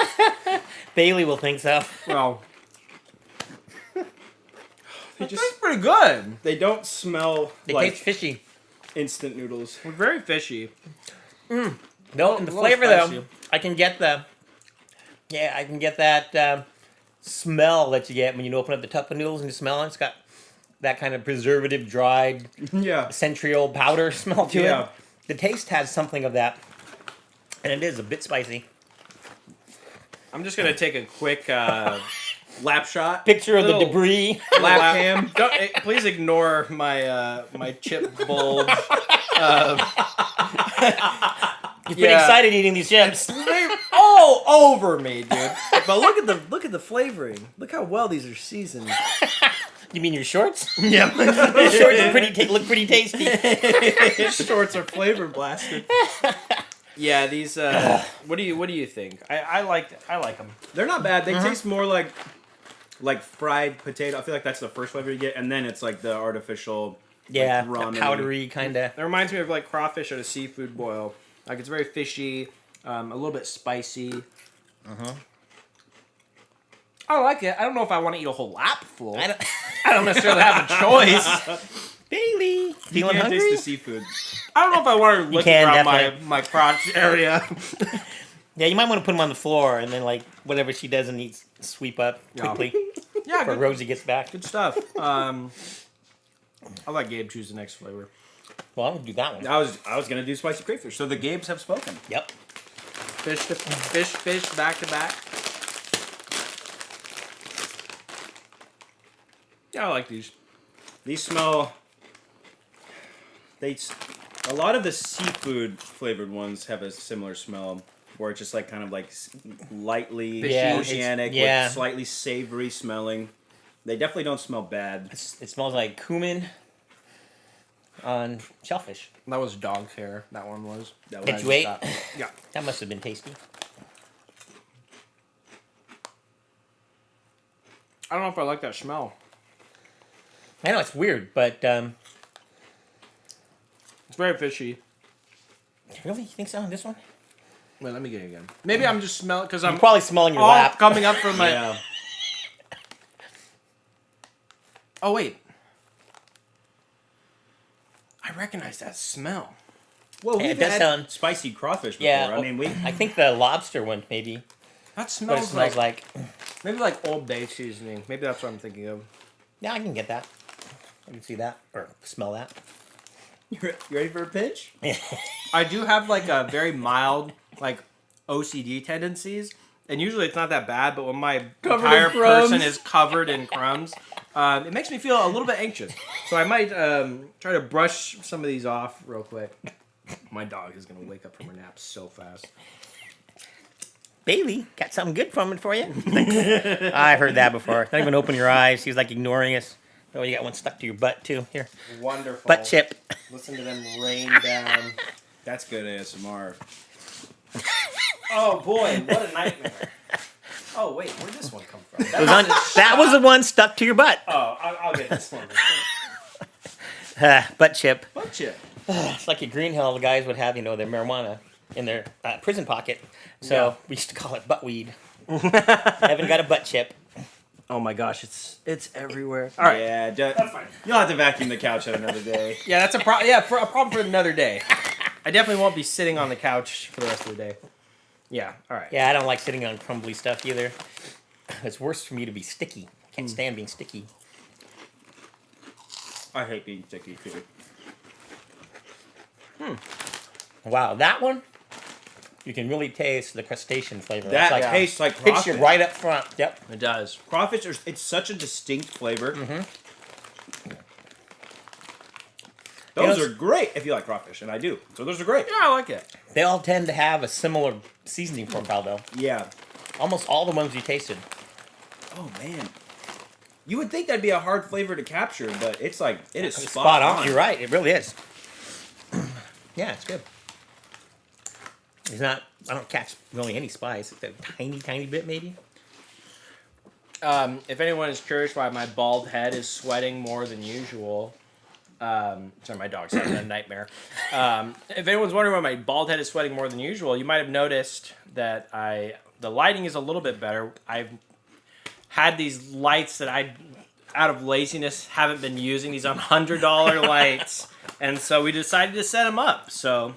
Bailey will think so. Well, it tastes pretty good. They don't smell They like taste fishy. instant noodles. We're very fishy. No, and the A little flavor spicy. though, I can get that smell that you get when you open up the tub of noodles and you smell it. It's got that kind of preservative, dried, Yeah. centriole powder smell to Yeah. it. The taste has something of that, and it is a bit spicy. I'm just gonna take a quick Lap shot. Picture of the Little- debris. Lap cam. Please ignore my my chip bulge. You've been excited eating these chips. All over me, dude. But look at the flavoring. Look how well these are seasoned. You mean your shorts? Yeah. Your shorts are look pretty tasty. Shorts are flavor blasted. Yeah, these. What do you think? I like them. They're not bad. They taste more like fried potato. I feel like that's the first flavor you get, and then it's like the artificial. Yeah, like, ramen-y. powdery kind of. It reminds me of like crawfish at a seafood boil. Like it's very fishy, a little bit spicy. I like it. I don't know if I want to eat a whole lap full. I don't necessarily have a choice. Bailey, You feeling can't hungry? taste the seafood. I don't know if I want to lick can, around definitely. my crotch area. Yeah, you might want to put them on the floor and then like whatever she doesn't eat, sweep up quickly Yeah, before good, Rosie gets back. good stuff. I'll let Gabe choose the next flavor. Well, I'm gonna do that one. I was gonna do spicy crayfish. So the Gabes have spoken. Yep. Fish, back to back. Yeah, I like these. These smell. A lot of the seafood flavored ones have a similar smell, where it's just like kind of like lightly Yeah, oceanic yeah. with slightly savory smelling. They definitely don't smell bad. It smells like cumin on shellfish. That was dog's hair. That one was. That Did was- you wait? Yeah. That must have been tasty. I don't know if I like that smell. I know it's weird, but It's very fishy. really, you think so on this one? Wait, let me get it again. Maybe I'm just smelling because I'm You're probably smelling your all lap. coming up from my. Yeah. Oh wait. I recognize that smell. Well, Yeah, it we've does had sound- spicy crawfish before. Yeah, I mean, we. I think the lobster one maybe. That What it smells smells like. maybe like Old Bay seasoning. Maybe that's what I'm thinking of. Yeah, I can get that. I can see that or smell that. You ready for a pinch? I do have like a very mild like OCD tendencies, and usually it's not that bad. But when my Covered entire in crumbs. person is covered in crumbs, it makes me feel a little bit anxious. So I might try to brush some of these off real quick. My dog is gonna wake up from her nap so fast. Bailey, got something good from it for you. I've heard that before. Don't even open your eyes. He's like ignoring us. Oh, you got one stuck to your butt too. Here, Wonderful. butt chip. Listen to them rain down. That's good ASMR. Oh boy, what a nightmare. Oh wait, where'd this one come from? It was on, that was the one stuck to your butt. Oh, I'll get this one. Butt chip. Butt chip. It's like a green hell guys would have, their marijuana in their prison pocket. So Yeah. we used to call it butt weed. Haven't got a butt chip. Oh my gosh, it's everywhere. All right. Yeah, That's fine. you'll have to vacuum the couch at another day. Yeah, that's a problem. Yeah, for a problem for another day. I definitely won't be sitting on the couch for the rest of the day. Yeah. All right. Yeah, I don't like sitting on crumbly stuff either. It's worse for me to be sticky. Can't stand being sticky. I hate being sticky too. Wow, that one, you can really taste the crustacean flavor. That It's like, tastes like hits crawfish. you right up front. Yep. It does. Crawfish, it's such a distinct flavor. Those You know, are great if you like crawfish, and I do. So those are great. Yeah, I like it. They all tend to have a similar seasoning profile, though. Yeah. Almost all the ones you tasted. Oh man. You would think that'd be a hard flavor to capture, but it is It's spot on. You're right. It really is. Yeah, it's good. I don't catch really any spice. It's a tiny, tiny bit, maybe. If anyone is curious why my bald head is sweating more than usual, sorry, my dog's having a nightmare. If anyone's wondering why my bald head is sweating more than usual, you might have noticed that the lighting is a little bit better. I've had these lights that I, out of laziness, haven't been using. These $100 lights, and so we decided to set them up. So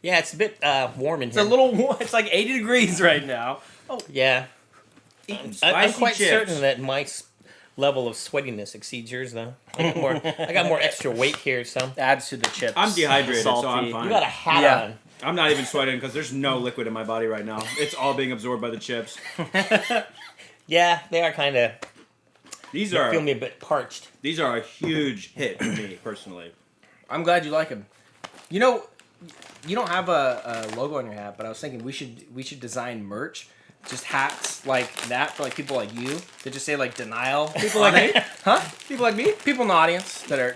Yeah, it's a bit warm in it's here. a little warm. It's like 80 degrees right now. Yeah. Eating I'm spicy quite chips. certain that my level of sweatiness exceeds yours, though. I got more extra weight here, so. Adds to the chips. I'm dehydrated, so I'm Salty. fine. You got a hat Yeah. on. I'm not even sweating because there's no liquid in my body right now. It's all being absorbed by the chips. Yeah, they are kind of. These Feel are me a bit parched. these are a huge hit for me personally. I'm glad you like them. You know, you don't have a logo on your hat, but I was thinking we should design merch just hats like that for like people like you that just say like denial. People like me? Huh? People like me? People in the audience that are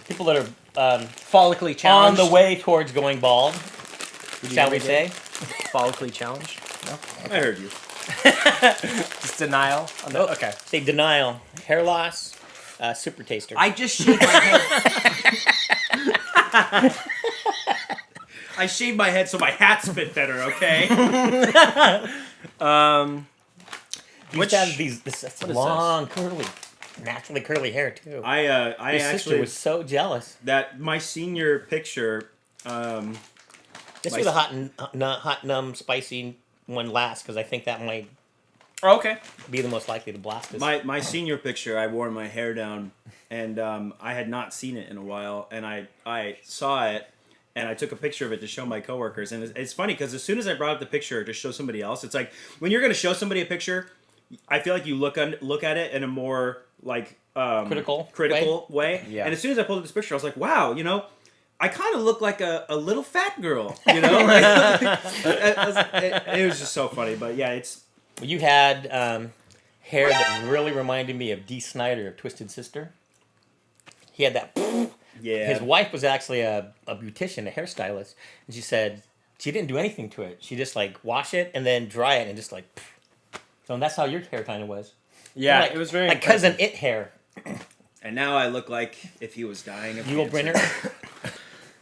People that are follically on challenged. the way towards going bald, Would you shall ever we do say? follically challenged. I heard you. Just denial. Nope. Okay. Say denial, hair loss, super taster. I just shaved my head. I shaved my head so my hats fit better, okay? Which has this is long, curly, naturally curly hair too. I Your sister actually was so jealous. that my senior picture. This My was a hot, numb, spicy one last because I think that might Okay. be the most likely to blast us. My senior picture, I wore my hair down, and I had not seen it in a while, and I saw it, and I took a picture of it to show my coworkers, and it's funny because as soon as I brought up the picture to show somebody else, it's like when you're going to show somebody a picture, I feel like you look at it in a more like Critical way. Yeah. And as soon as I pulled up this picture, I was like, wow, I kind of look like a little fat girl, Like, it was just so funny, but yeah, it's. You had hair that really reminded me of Dee Snider of Twisted Sister. He had that. Yeah. His wife was actually a beautician, a hairstylist, and she said she didn't do anything to it. She just like wash it and then dry it and just like. So that's how your hair kind of was. Yeah, Like- it was very like cousin It hair. And now I look like if he was dying of You will cancer. Brenner.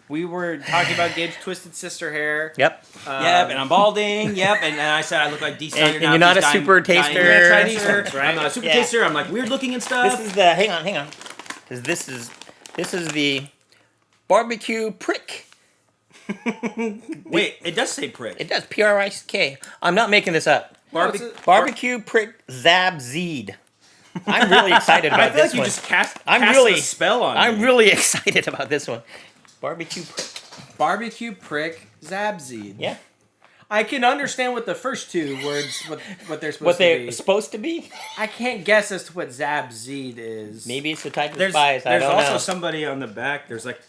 We were talking about Gabe's twisted sister hair. Yep. Yep, and I'm balding. Yep, and I said I look like D. Snyder. And you're not a super taster. We're gonna try these ones, right? I'm not a super Yeah. taster. I'm like weird looking and stuff. This is the hang on, because this is the barbecue prick. Wait, it does say prick. It does PRIK. I'm not making this up. Barbecue prick Zab Zeed. I'm really excited I about feel this like you one. just cast really- a spell on I'm me. really excited about this one. Barbecue prick. Barbecue prick Zabseed. Yeah. I can understand what the first two words, what they're supposed What to they're be. supposed to be? I can't guess as to what Zabseed is. Maybe it's the type of There's spice. I there's don't also know. somebody on the back. There's like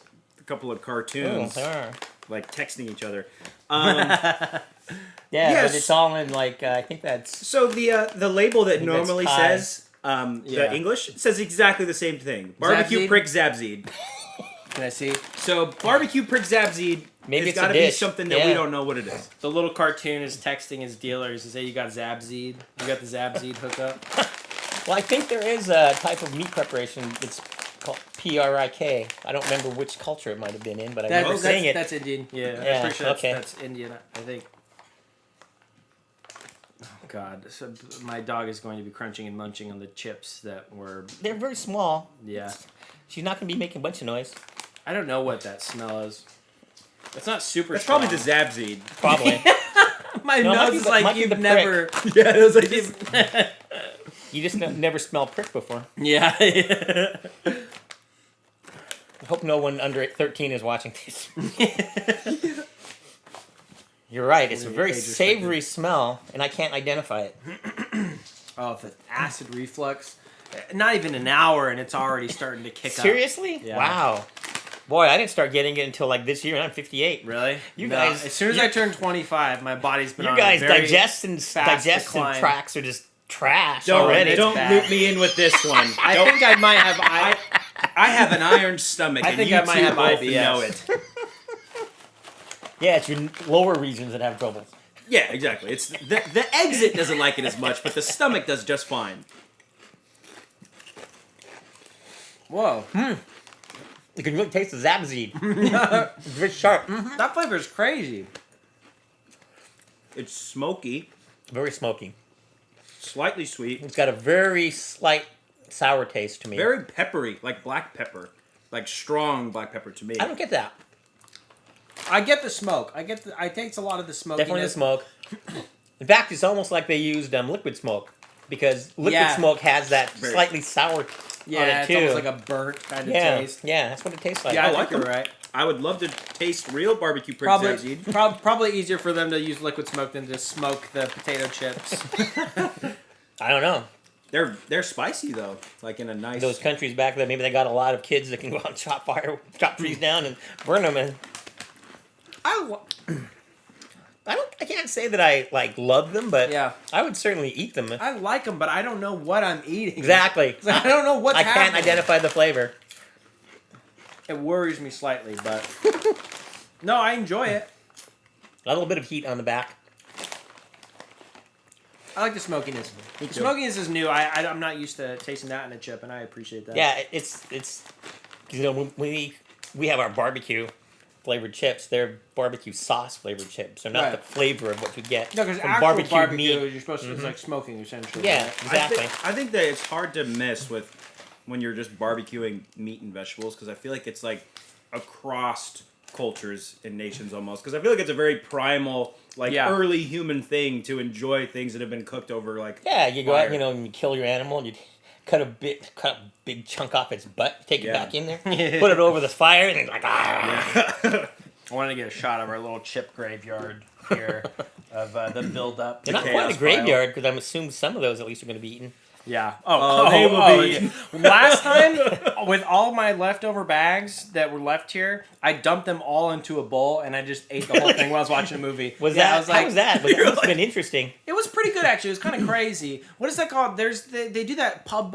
a couple of Oh, cartoons there are. like texting each other. Yeah, Yes. but it's all in like I think that's So the label that think that's normally Thai. says Yeah. the English says exactly the same thing. Barbecue Zabseed? prick Zabseed. Can I see? So barbecue prick Zabseed. Maybe it's it's a got to be dish. something that we Yeah. don't know what it is. The little cartoon is texting his dealers to say you got Zabseed. You got the Zabseed hookup. well, I think there is a type of meat preparation that's called PRIK. I don't remember which culture it might have been in, but I remember seeing it. That's Indian. Yeah, I'm Yeah, pretty sure okay. that's Indian. I think. Oh God! So my dog is going to be crunching and munching on the chips that were. They're very small. Yeah, She's not going to be making a bunch of noise. I don't know what that smell is. It's not super. That's strong. probably the Zabseed. Probably. My No, it might nose be is the- like might be you've the never. Yeah, it was like You just never smelled prick before. Yeah. I hope no one under 13 is watching this. You're right. It's a very Age restricted. savory smell, and I can't identify it. Oh, the acid reflux. Not even an hour, and it's already starting to kick up. Seriously? Yeah. Wow. Boy, I didn't start getting it until like this year, and I'm 58. Really? You No, guys- As soon as I turned 25, my body's been You on guys a very digesting fast decline. tracks are just trash Don't already. don't bad. loop me in with this one. I Don't- think I might have. I have an iron stomach. I and think you I might two have both IBS. know it. Yeah, it's your lower regions that have trouble. Yeah, exactly. It's the exit doesn't like it as much, but the stomach does just fine. Whoa. You can really taste the Zabseed. It's very sharp. That flavor's crazy. It's smoky, Very smoky. slightly sweet, It's got a very slight sour taste to me. very peppery, like black pepper, like strong black pepper to me. I don't get that. I get the smoke. I taste a lot of the smoke. Definitely the smoke. In fact, it's almost like they used liquid smoke because liquid Yeah. smoke has that Very- slightly sour Yeah, on it it's too. almost like a burnt kind of yeah, taste. yeah, that's what it tastes like. Yeah, I like think you're them. right. I would love to taste real barbecue prick Probably, Zabseed. probably easier for them to use liquid smoke than to smoke the potato chips. I don't know. They're spicy though, like in a nice. Those countries back there, maybe they got a lot of kids that can go out and chop trees down and burn them. And I can't say that I like love them, but Yeah. I would certainly eat them. I like them, but I don't know what I'm eating. Exactly. I don't know what's I happening. can't identify the flavor. It worries me slightly, but no, I enjoy it. A little bit of heat on the back. I like the smokiness. The smokiness is new. I'm not used to tasting that in a chip, and I appreciate that. Yeah, it's when we have our barbecue flavored chips. They're barbecue sauce flavored chips. They're not Right. the flavor of what you get No, because from actual barbecue meat. you're supposed to it's like smoking essentially. Yeah, right? exactly. I think that it's hard to miss with when you're just barbecuing meat and vegetables because I feel like it's like across cultures and nations almost because I feel like it's a very primal early human thing to enjoy things that have been cooked over Yeah, you go out, fire. and you kill your animal, and you cut a big chunk off its butt, take it Yeah. back in there, put it over the fire, and it's like I wanted to get a shot of our little chip graveyard here of the build-up. They're not chaos quite a pile. graveyard because I'm assuming some of those at least are going to be eaten. Yeah. They will be. Yeah. Last time, with all my leftover bags that were left here, I dumped them all into a bowl and I just ate the whole thing while I was watching a movie. Was Yeah, that? I was like, how was that? But that must have been interesting. It was pretty good actually. It was kind of crazy. What is that called? They do that pub.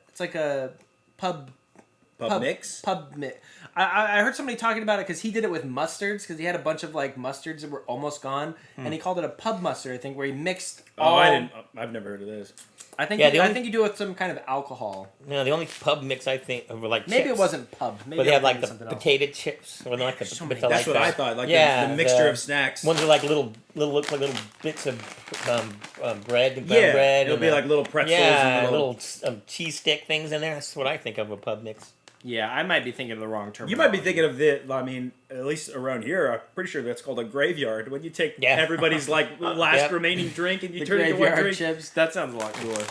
It's like a pub mix. I heard somebody talking about it because he did it with mustards because he had a bunch of mustards that were almost gone and he called it a pub mustard. I think where he mixed. Oh, I didn't. I've never heard of this. I think. Yeah, I think you do it with some kind of alcohol. No, the only pub mix I think were like Maybe chips. it wasn't pub. Maybe But they I'm have like thinking the something else. potato chips, or like the So with many- the, That's like what the- I thought. Like yeah, the mixture of snacks. Ones are like little look like little bits of bread and brown Yeah, bread. it'll and be like little pretzels yeah, and little cheese stick things in there. That's what I think of a pub mix. Yeah, I might be thinking of the wrong term. You might be thinking of at least around here, I'm pretty sure that's called a graveyard. When you take Yeah. everybody's last Yep. remaining drink and you the turn it into one graveyard drink. chips. That sounds a lot cooler.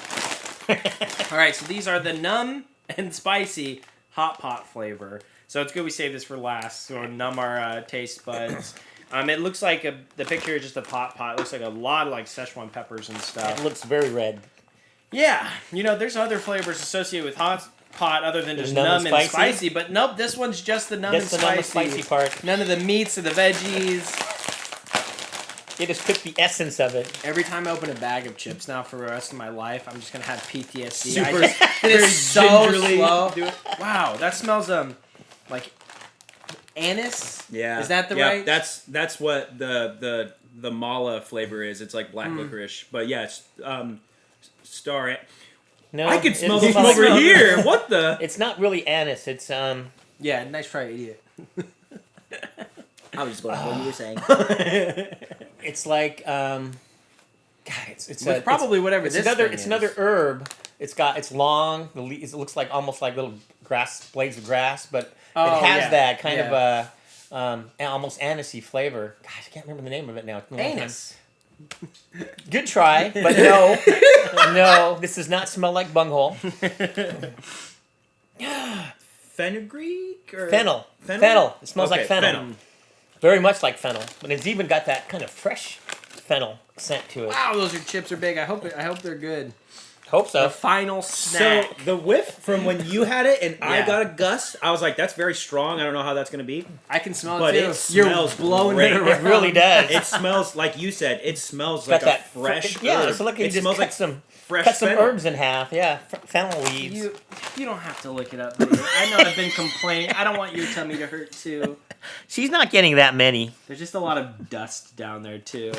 All right, so these are the numb and spicy hot pot flavor. So it's good we save this for last. So numb our taste buds. It looks like the picture is just a pot. It looks like a lot of Szechuan peppers and stuff. It looks very red. Yeah, there's other flavors associated with hot pot other than just Numb and numb and spicy? spicy. But nope, this one's just the numb That's and the numb and spicy. spicy part. None of the meats or the veggies. They just took the essence of it. Every time I open a bag of chips now for the rest of my life, I'm just gonna have PTSD. Super- it very is so gingerly slow. do it. Wow, that smells like anise. Yeah, Is that the right? That's what the mala flavor is. It's like black licorice, but yeah, it's star. No, I could it smell this smells over like- here. What the? It's not really anise. It's Yeah, nice try, idiot. I was just going what you were saying. It's like God, With probably whatever it's this another thing it's is. another herb. It's long. The leaves, it looks like almost like little blades of grass, but Oh, it has yeah, that kind yeah. of almost anisey flavor. Gosh, I can't remember the name of it now. It's been a long time. Anus. Good try, but no, no. This does not smell like bunghole. Fenugreek or Fennel. Fennel? Fennel. It smells like Okay, fennel. Very much like fennel, but it's even got that kind of fresh fennel scent to it. Wow, those chips are big. I hope they're good. Hope The so. final So snack. the whiff from when you had it and I Yeah. got a gust, I was like, "That's very strong. I don't know how that's gonna be." I can smell But it too. it smells You're blowing great. it It around. It really does. It smells like you said. It smells Got like a that fresh. Yeah, herb. so look, you It just smells cut like some fresh cut some fennel. herbs in half. Yeah, fennel leaves. You don't have to look it up, buddy. I know I've been complaining. I don't want your tummy to hurt too. She's not getting that many. There's just a lot of dust down there too.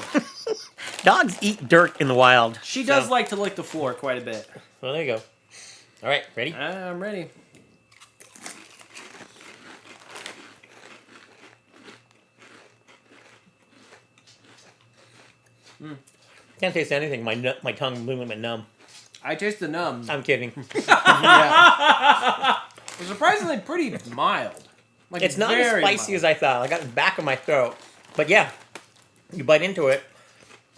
Dogs eat dirt in the wild. She does So- like to lick the floor quite a bit. Well, there you go. All right, ready? I'm ready. Can't taste anything. My tongue went numb. I taste the numb. I'm kidding. Yeah. It's surprisingly pretty mild. Like It's not as spicy as I thought. I got it back of my throat. But yeah, you bite into it,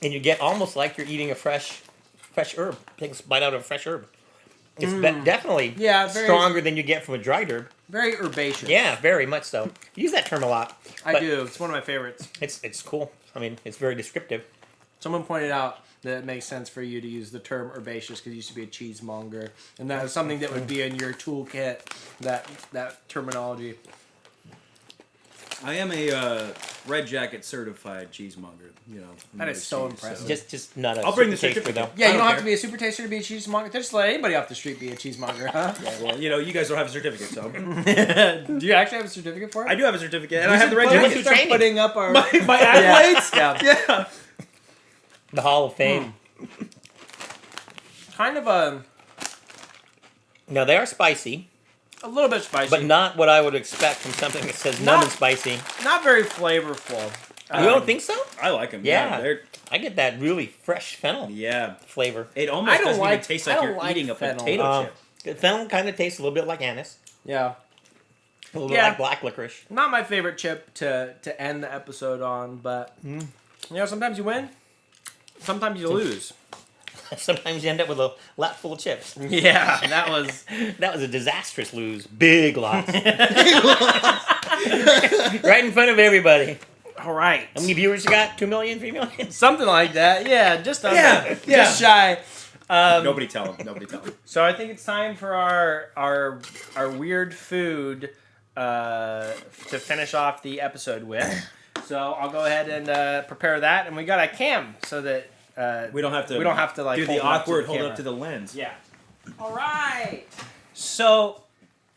and you get almost like you're eating a fresh herb. Take a bite out of a fresh herb. It's definitely Yeah, very- stronger than you get from a dried herb. Very herbaceous. Yeah, very much so. You use that term a lot. I but do. It's one of my favorites. It's cool. I mean, it's very descriptive. Someone pointed out that it makes sense for you to use the term herbaceous because you used to be a cheesemonger, and that is something that would be in your toolkit. That terminology. I am a Red Jacket certified cheesemonger. You know, That is so impressive. Just not a I'll bring the super taster, certificate. though. Yeah, I you don't don't have care. to be a super taster to be a cheesemonger. Just let anybody off the street be a cheesemonger, huh? Yeah, well, you know, you guys don't have a certificate, so Do you actually have a certificate for it? I do have a certificate, and I have the Red We went should through Jacket. start training. putting up our My accolades. Yeah. Yeah. The Hall of Fame. kind of a Now, they are spicy, little bit spicy, but not what I would expect from something that says Not- numb and spicy. not very flavorful. You don't think so? I like them. Yeah. they're I get that really fresh fennel yeah. flavor. It I almost don't doesn't like- even taste I like don't you're like eating a fennel. potato chip. The fennel kind of tastes a little bit like anise, Yeah, a little Yeah. bit like black licorice. not my favorite chip to end the episode on, but you know, sometimes you win, sometimes you lose. Sometimes you end up with a lap full of chips. Yeah, that was That was a disastrous lose. Big loss. Right in front of everybody. all right. How many viewers you got? 2 million? 3 million? Something like that. Yeah, just under, Yeah, just shy. Nobody tell them. Nobody tell them. So I think it's time for our weird food to finish off the episode with. So I'll go ahead and prepare that, and we got a cam so that We don't have to. We don't have to, like, do hold the it up to awkward the hold camera. up to the lens. yeah. All right. So,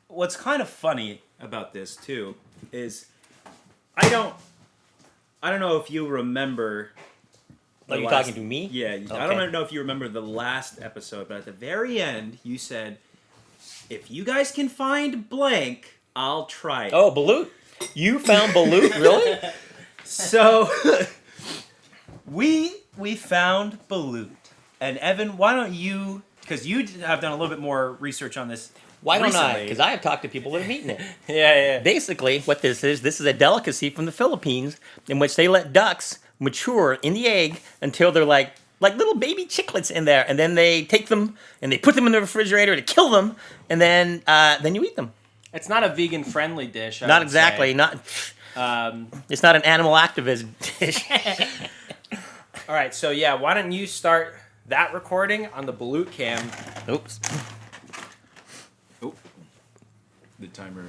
what's kind of funny about this too is I don't know if you remember. Are the you last- talking to me? Yeah, I Okay. don't know if you remember the last episode, but at the very end, you said, "If you guys can find blank, I'll try it." Oh, Balut. You found Balut? Really? So we found Balut, and Evan, why don't you? Because you have done a little bit more research on this. Why don't I? recently. Because I have talked to people that have eaten it. Yeah. Basically, what this is a delicacy from the Philippines in which they let ducks mature in the egg until they're like little baby chicklets in there, and then they take them and they put them in the refrigerator to kill them, and then you eat them. It's not a vegan friendly dish. I Not would exactly. say. Not. Um, It's not an animal activist dish. all right. So yeah, why don't you start that recording on the Balut cam? Oops. Oh, the timer.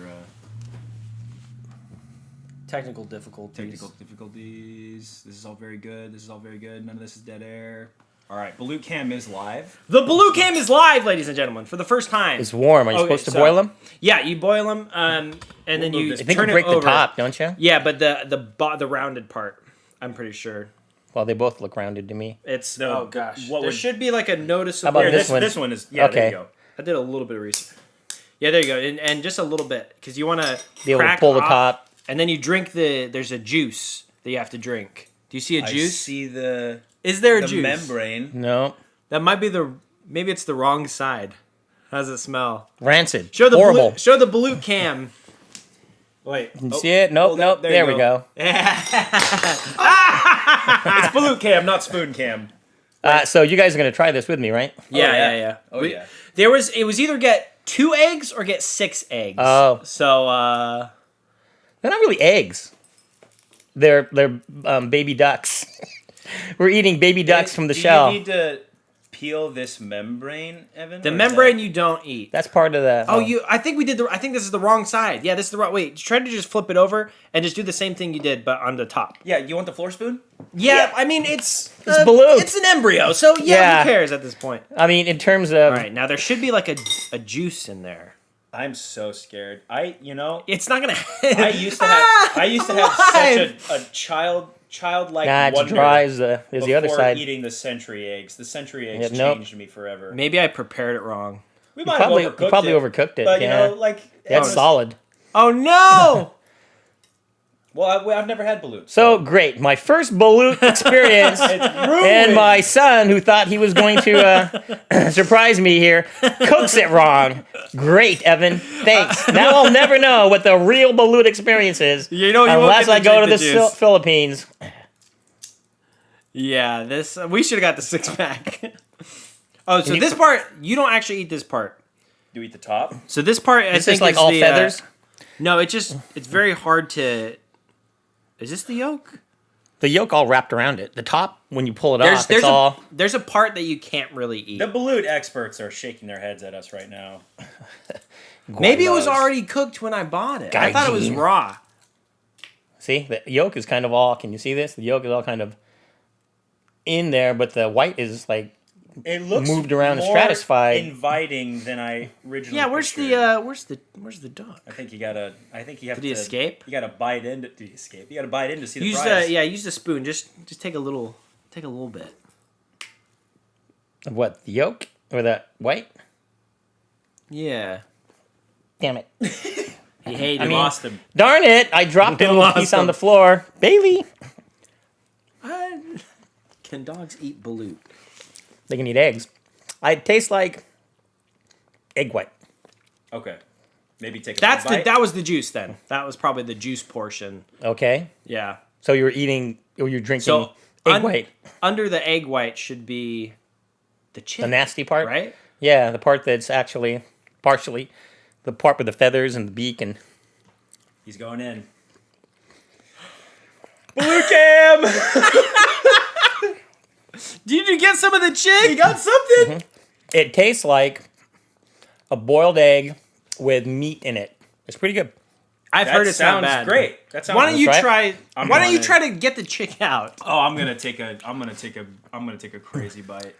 Technical difficulties. Technical difficulties. This is all very good. This is all very good. None of this is dead air. All right, Balut Cam is live. The Balut cam is live, ladies and gentlemen, for the first time. It's warm. Are you Okay, supposed to so- boil them? Yeah, you boil them, and then move you this. I think turn you it break over. the top, don't you? Yeah, but the rounded part, I'm pretty sure. Well, they both look rounded to me. It's No, oh gosh, what there would- should be like a noticeable. How about Here, this one? This one is. Yeah, there Okay. you go. I did a little bit of research. Yeah, there you go, and just a little bit because you want to Be able to pull the top. and then you drink there's a juice that you have to drink. Do you see a I juice? see the Is there a juice? membrane. No. That might be maybe it's the wrong side. How does it smell? Rancid. Show the Horrible. Show the Balut cam. Wait. You see it? Nope, hold up. nope. There There you we go. It's Balut Cam, not Spoon Cam. So you guys are going to try this with me, right? Yeah, yeah. yeah. Oh, yeah. It was either get 2 eggs or get 6 eggs. Oh. So They're not really eggs. They're baby ducks. We're eating baby ducks from the Do shell. you need to peel this membrane, Evan? the or is membrane that- you don't eat. That's part of the. Oh, I think we did I think this is the wrong side. Yeah, this is the wrong. Wait, try to just flip it over and just do the same thing you did, but on the top. Yeah, you want the floor spoon? Yeah, I mean it's Balut. It's an embryo, so Yeah. who cares at this point? I mean, in terms of. All right, now there should be like a juice in there. I'm so scared. It's not gonna. I used to have such a childlike Nah, it's wonder dry as the other before side. eating the century eggs. The century eggs Yeah, nope. changed me forever. Maybe I prepared it wrong. We You might probably, have you probably overcooked it. But yeah. you know, like That's was- solid. Oh no! Well, I've never had Balut. So great. My first Balut experience. And my son, who thought he was going to surprise me here, cooks it wrong. Great, Evan. Thanks. Now I'll never know what the real Balut experience is. You know, you won't unless get to I go to drink the the juice. Philippines. Yeah, this we should have got the 6-pack. Oh, so you- this part you don't actually eat this part. Do you eat the top? So this part I It's think just like is all the, feathers. No, it's very hard to. Is this the yolk? The yolk all wrapped around it. The top, when you pull it off, it's all. there's a part that you can't really eat. The Balut experts are shaking their heads at us right now. Maybe it was knows? already cooked when I bought it. I Guy thought it was gene. raw. Is See, the yolk is kind of all. Can you see this? The yolk is all kind of in there, but the white is like It looks moved around and more stratified. inviting than I originally. Yeah, where's pictured. where's the dog? I think you gotta. I think you have Did to. he escape? You gotta bite in to escape. You gotta bite in to see the Use prize. use the spoon. Just take a little bit. Of what? The yolk or the white? Yeah. Damn it! He hated I mean- Lost him. Darn it! I dropped a little piece on the floor. Bailey, Can dogs eat balut? they can eat eggs. It tastes like egg white. Okay, maybe take a That's bite. that was the juice then. That was probably the juice portion. Okay, Yeah. so you were eating or you're drinking So egg white, under the egg white should be the chick, the nasty part, right? Yeah, the part that's actually partially the part with the feathers and the beak and. He's going in. Blue cam. Did you get some of the chick? He got something. It tastes like a boiled egg with meat in it. It's pretty good. I've That heard it sound sounds bad. great. That sounds. Why don't you Let's try? I'm Why don't you going try to get the chick out? Oh, I'm gonna take a crazy bite.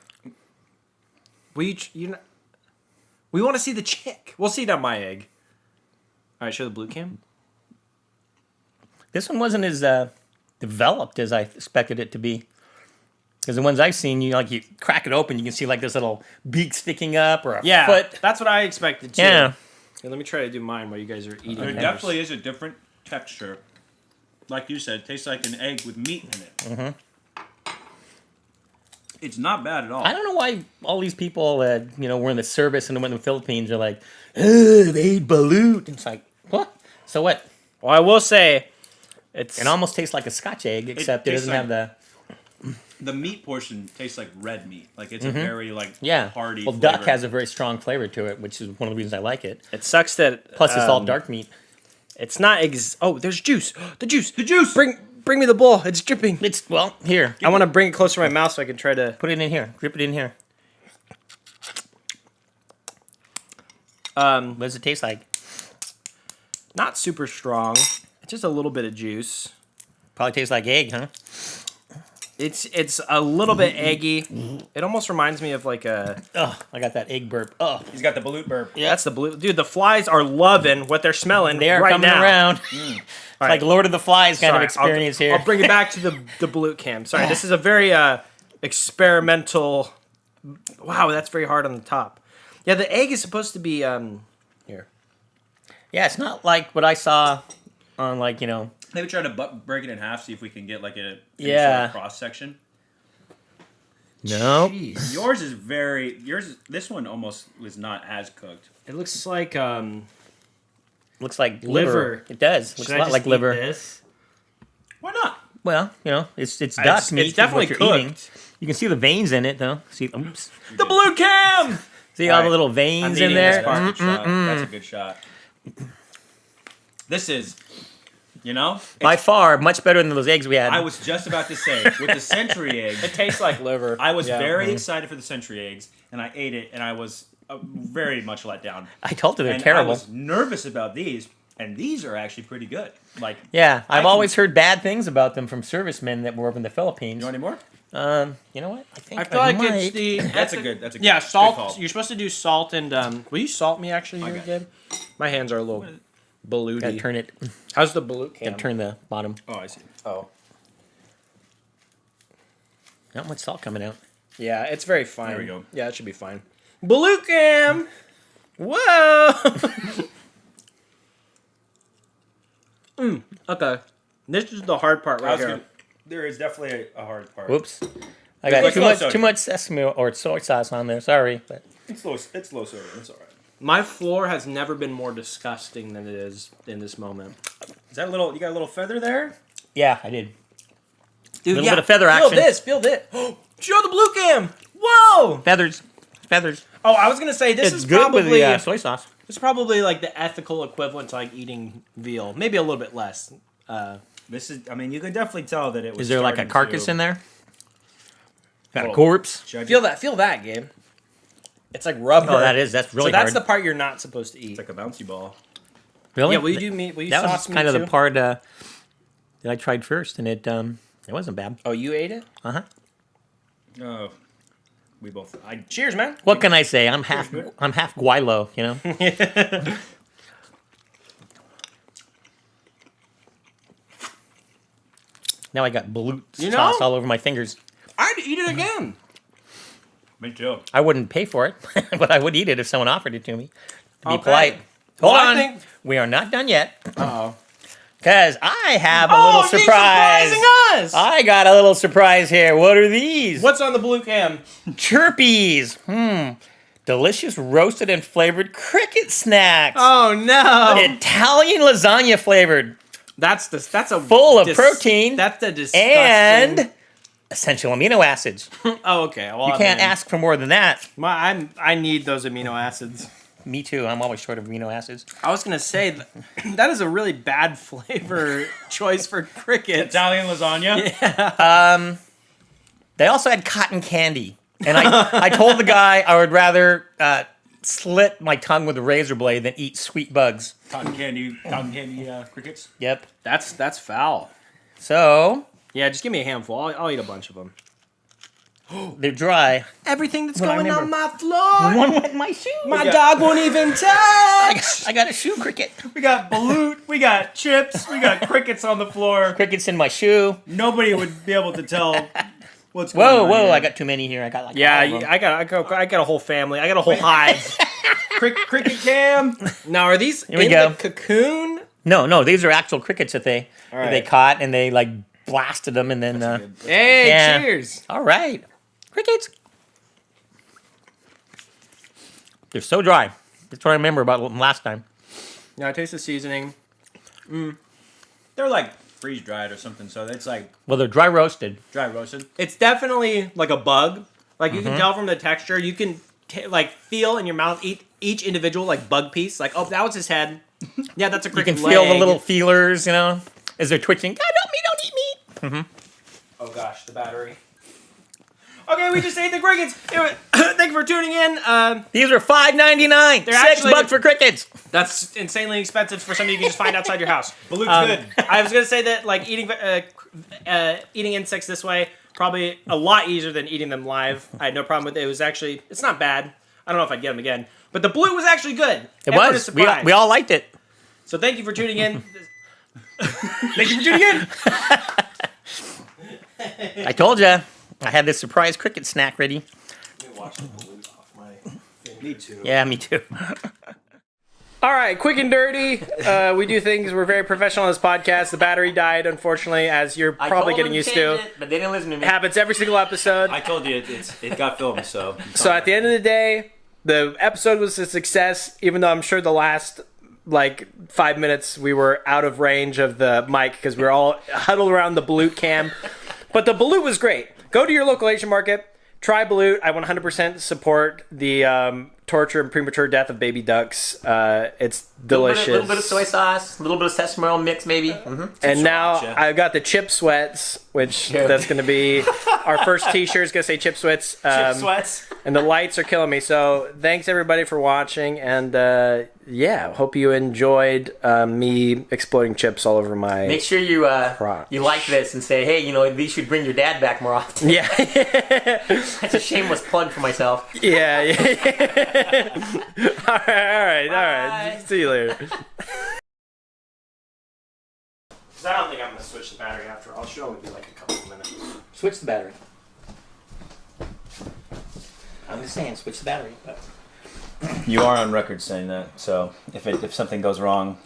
Will you? We want to see the chick. We'll see it on my egg. All right, show the blue cam. This one wasn't as developed as I expected it to be. Because the ones I've seen, you crack it open, you can see like this little beak sticking up or a Yeah, foot. that's what I expected too. Yeah. Here, let me try to do mine while you guys are eating. There yours. definitely is a different texture. Like you said, it tastes like an egg with meat in it. Mm-hmm. It's not bad at all. I don't know why all these people that were in the service and went to the Philippines are like, they ate balut. It's like, what? So what? Well, I will say, it It almost tastes like a Scotch egg, except it tastes doesn't have The meat portion tastes like red meat. Like it's a very hearty. Well, duck flavor. has a very strong flavor to it, which is one of the reasons I like it. It sucks that Plus, it's all dark meat. It's not. Oh, there's juice. The juice. The juice. Bring me the bowl. It's dripping. Here. I want to bring it closer to my mouth so I can try to Put it in here. Grip it in here. What does it taste like? Not super strong. Just a little bit of juice. Probably tastes like egg, huh? It's a little bit eggy. It almost reminds me of like a. Ugh, I got that egg burp. Ugh. He's got the balut burp. Yeah. That's the blue dude. The flies are loving what they're smelling. They are right coming now. around. It's like Lord of the Flies kind of experience here. I'll bring it back to the balut cam. Sorry, this is a very experimental. Wow, that's very hard on the top. Yeah, the egg is supposed to be here. Yeah, it's not like what I saw on Maybe try to break it in half, see if we can get like a cross section. No. Yours is this one almost was not as cooked. It looks like Looks like Liver. It does. Looks Should a I lot just like eat liver. this? Why not? Well, it's duck meat. It's definitely is what you're eating. cooked. You can see the veins in it, though. See, oops. The blue cam. See all the little veins I'm in eating there. this part. Shot. That's a good shot. This is, By far, much better than those eggs we had. I was just about to say with the century eggs. It tastes like liver. I was very excited for the century eggs, and I ate it, and I was very much let down. I told you they're And terrible. I was nervous about these, and these are actually pretty good. Like, Yeah, I've can- always heard bad things about them from servicemen that were over in the Philippines. you want any more? You know what? I think I feel like might. it's the. That's a good. Yeah, good salt. call. You're supposed to do salt and. Will you salt me actually here Okay. again? My hands are a little Gotta baluty. turn it. How's the balut cam? Gotta turn the bottom. Oh, I see. Oh, Not much salt coming out. yeah, it's very fine. There we go. Yeah, it should be fine. Balut cam. Whoa. Okay. This is the hard part right here. There is definitely a hard part. Whoops. I got It's low sodium. too much sesame or soy sauce on there. Sorry, but It's low sodium. It's all right. My floor has never been more disgusting than it is in this moment. Is that a little? You got a little feather there? yeah, I did. Dude, Little bit of feather action. Feel this. Show the blue cam. Whoa. Feathers. Oh, I was gonna say this It's is good probably with the soy sauce. it's probably like the ethical equivalent to like eating veal, maybe a little bit less. This is. I mean, you could definitely tell that it was. Is there like a starting carcass to in there? Got a Well, corpse? judge Feel it. that, Gabe. It's like rubber. Oh, that's really so that's hard. the part you're not supposed to eat. It's like a bouncy ball. Really? Yeah, will you do meat? Will you That sauce was kind of me the too? part that I tried first, and it wasn't bad. Oh, you ate it? Oh, we both. Cheers, man. What can I say? I'm half Guaylo, you know. Now I got balut sauce all over my fingers. I'd eat it again. Me too. I wouldn't pay for it, but I would eat it if someone offered it to me. To be Okay. polite. Hold Well, I on. think- We are not done yet. Uh-oh. Because I have a little Nick's surprise. surprising us! I got a little surprise here. What are these? What's on the blue cam? Chirpies. Delicious roasted and flavored cricket snacks. Oh, no. Italian lasagna flavored. That's a Full of protein That's the disgusting. and essential amino acids. Oh, okay. Well, You can't ask for more than that. I need those amino acids. Me too. I'm always short of amino acids. I was gonna say that is a really bad flavor choice for crickets. Italian lasagna. They also had cotton candy. And I told the guy I would rather slit my tongue with a razor blade than eat sweet bugs. Cotton candy crickets. Yep. That's foul. So, Yeah, just give me a handful. I'll eat a bunch of them. they're dry. Everything that's Well, I going on remember. my floor. One went in my shoe. My dog won't even touch. I got a shoe cricket. We got balut. We got chips. We got crickets on the floor. Crickets in my shoe. Nobody would be able to tell what's going on. Whoa, here. I got too many here. I got like Yeah, all of them. I got a whole family. I got a whole hive. Cricket cam. Now, are these we in go. the cocoon? No, these are actual crickets that they right. caught and they like blasted them and then. Hey, Yeah. cheers. All right, crickets. They're so dry. That's what I remember about them last time. Now I taste the seasoning. They're like freeze dried or something, so it's like Well, they're dry roasted. dry roasted. It's definitely like a bug. Like you can tell from the texture. You can like feel in your mouth each individual like bug piece. Like, oh, that was his head. Yeah, that's a You cricket can feel the leg. little feelers, you know, as they're twitching. God, don't eat me. Oh gosh, the battery. Okay, we just ate the crickets. Anyway, thank you for tuning in. These are $5.99. They're $6 actually- for crickets. That's insanely expensive for something you can just find outside your house. Balut's good. I was gonna say that like eating insects this way probably a lot easier than eating them live. I had no problem with it. It was actually it's not bad. I don't know if I'd get them again, but the blue was actually good. It Everyone is was. surprised. We all liked it. So thank you for tuning in. Thank you for tuning in. I told you. I had this surprise cricket snack ready. Me too. Yeah, me too. All right, quick and dirty. We do things. We're very professional on this podcast. The battery died, unfortunately, as you're probably getting used to. But they didn't listen to me. It happens every single episode. I told you it got filmed, so. So at the end of the day, the episode was a success, even though I'm sure the last like 5 minutes we were out of range of the mic because we were all huddled around the Balut cam. But the Balut was great. Go to your local Asian market. Try Balut. I 100% support the torture and premature death of baby ducks. It's delicious. A little bit of soy sauce, a little bit of sesame oil mix, maybe. And now Sriracha. I've got the chip sweats, which that's going to be our first T-shirt. Is going to say chip sweats. Sweats. And the lights are killing me. So thanks everybody for watching. And yeah, hope you enjoyed me exploding chips all over my. Make sure you you like this and say, hey, you know, these should bring your dad back more often. Yeah. That's a shameless plug for myself. Yeah. All right. Bye. See you later. Because I don't think I'm gonna switch the battery after all. It should only be like a couple of minutes. Switch the battery. I'm just saying, switch the battery. But You are on record saying that, so if something goes wrong,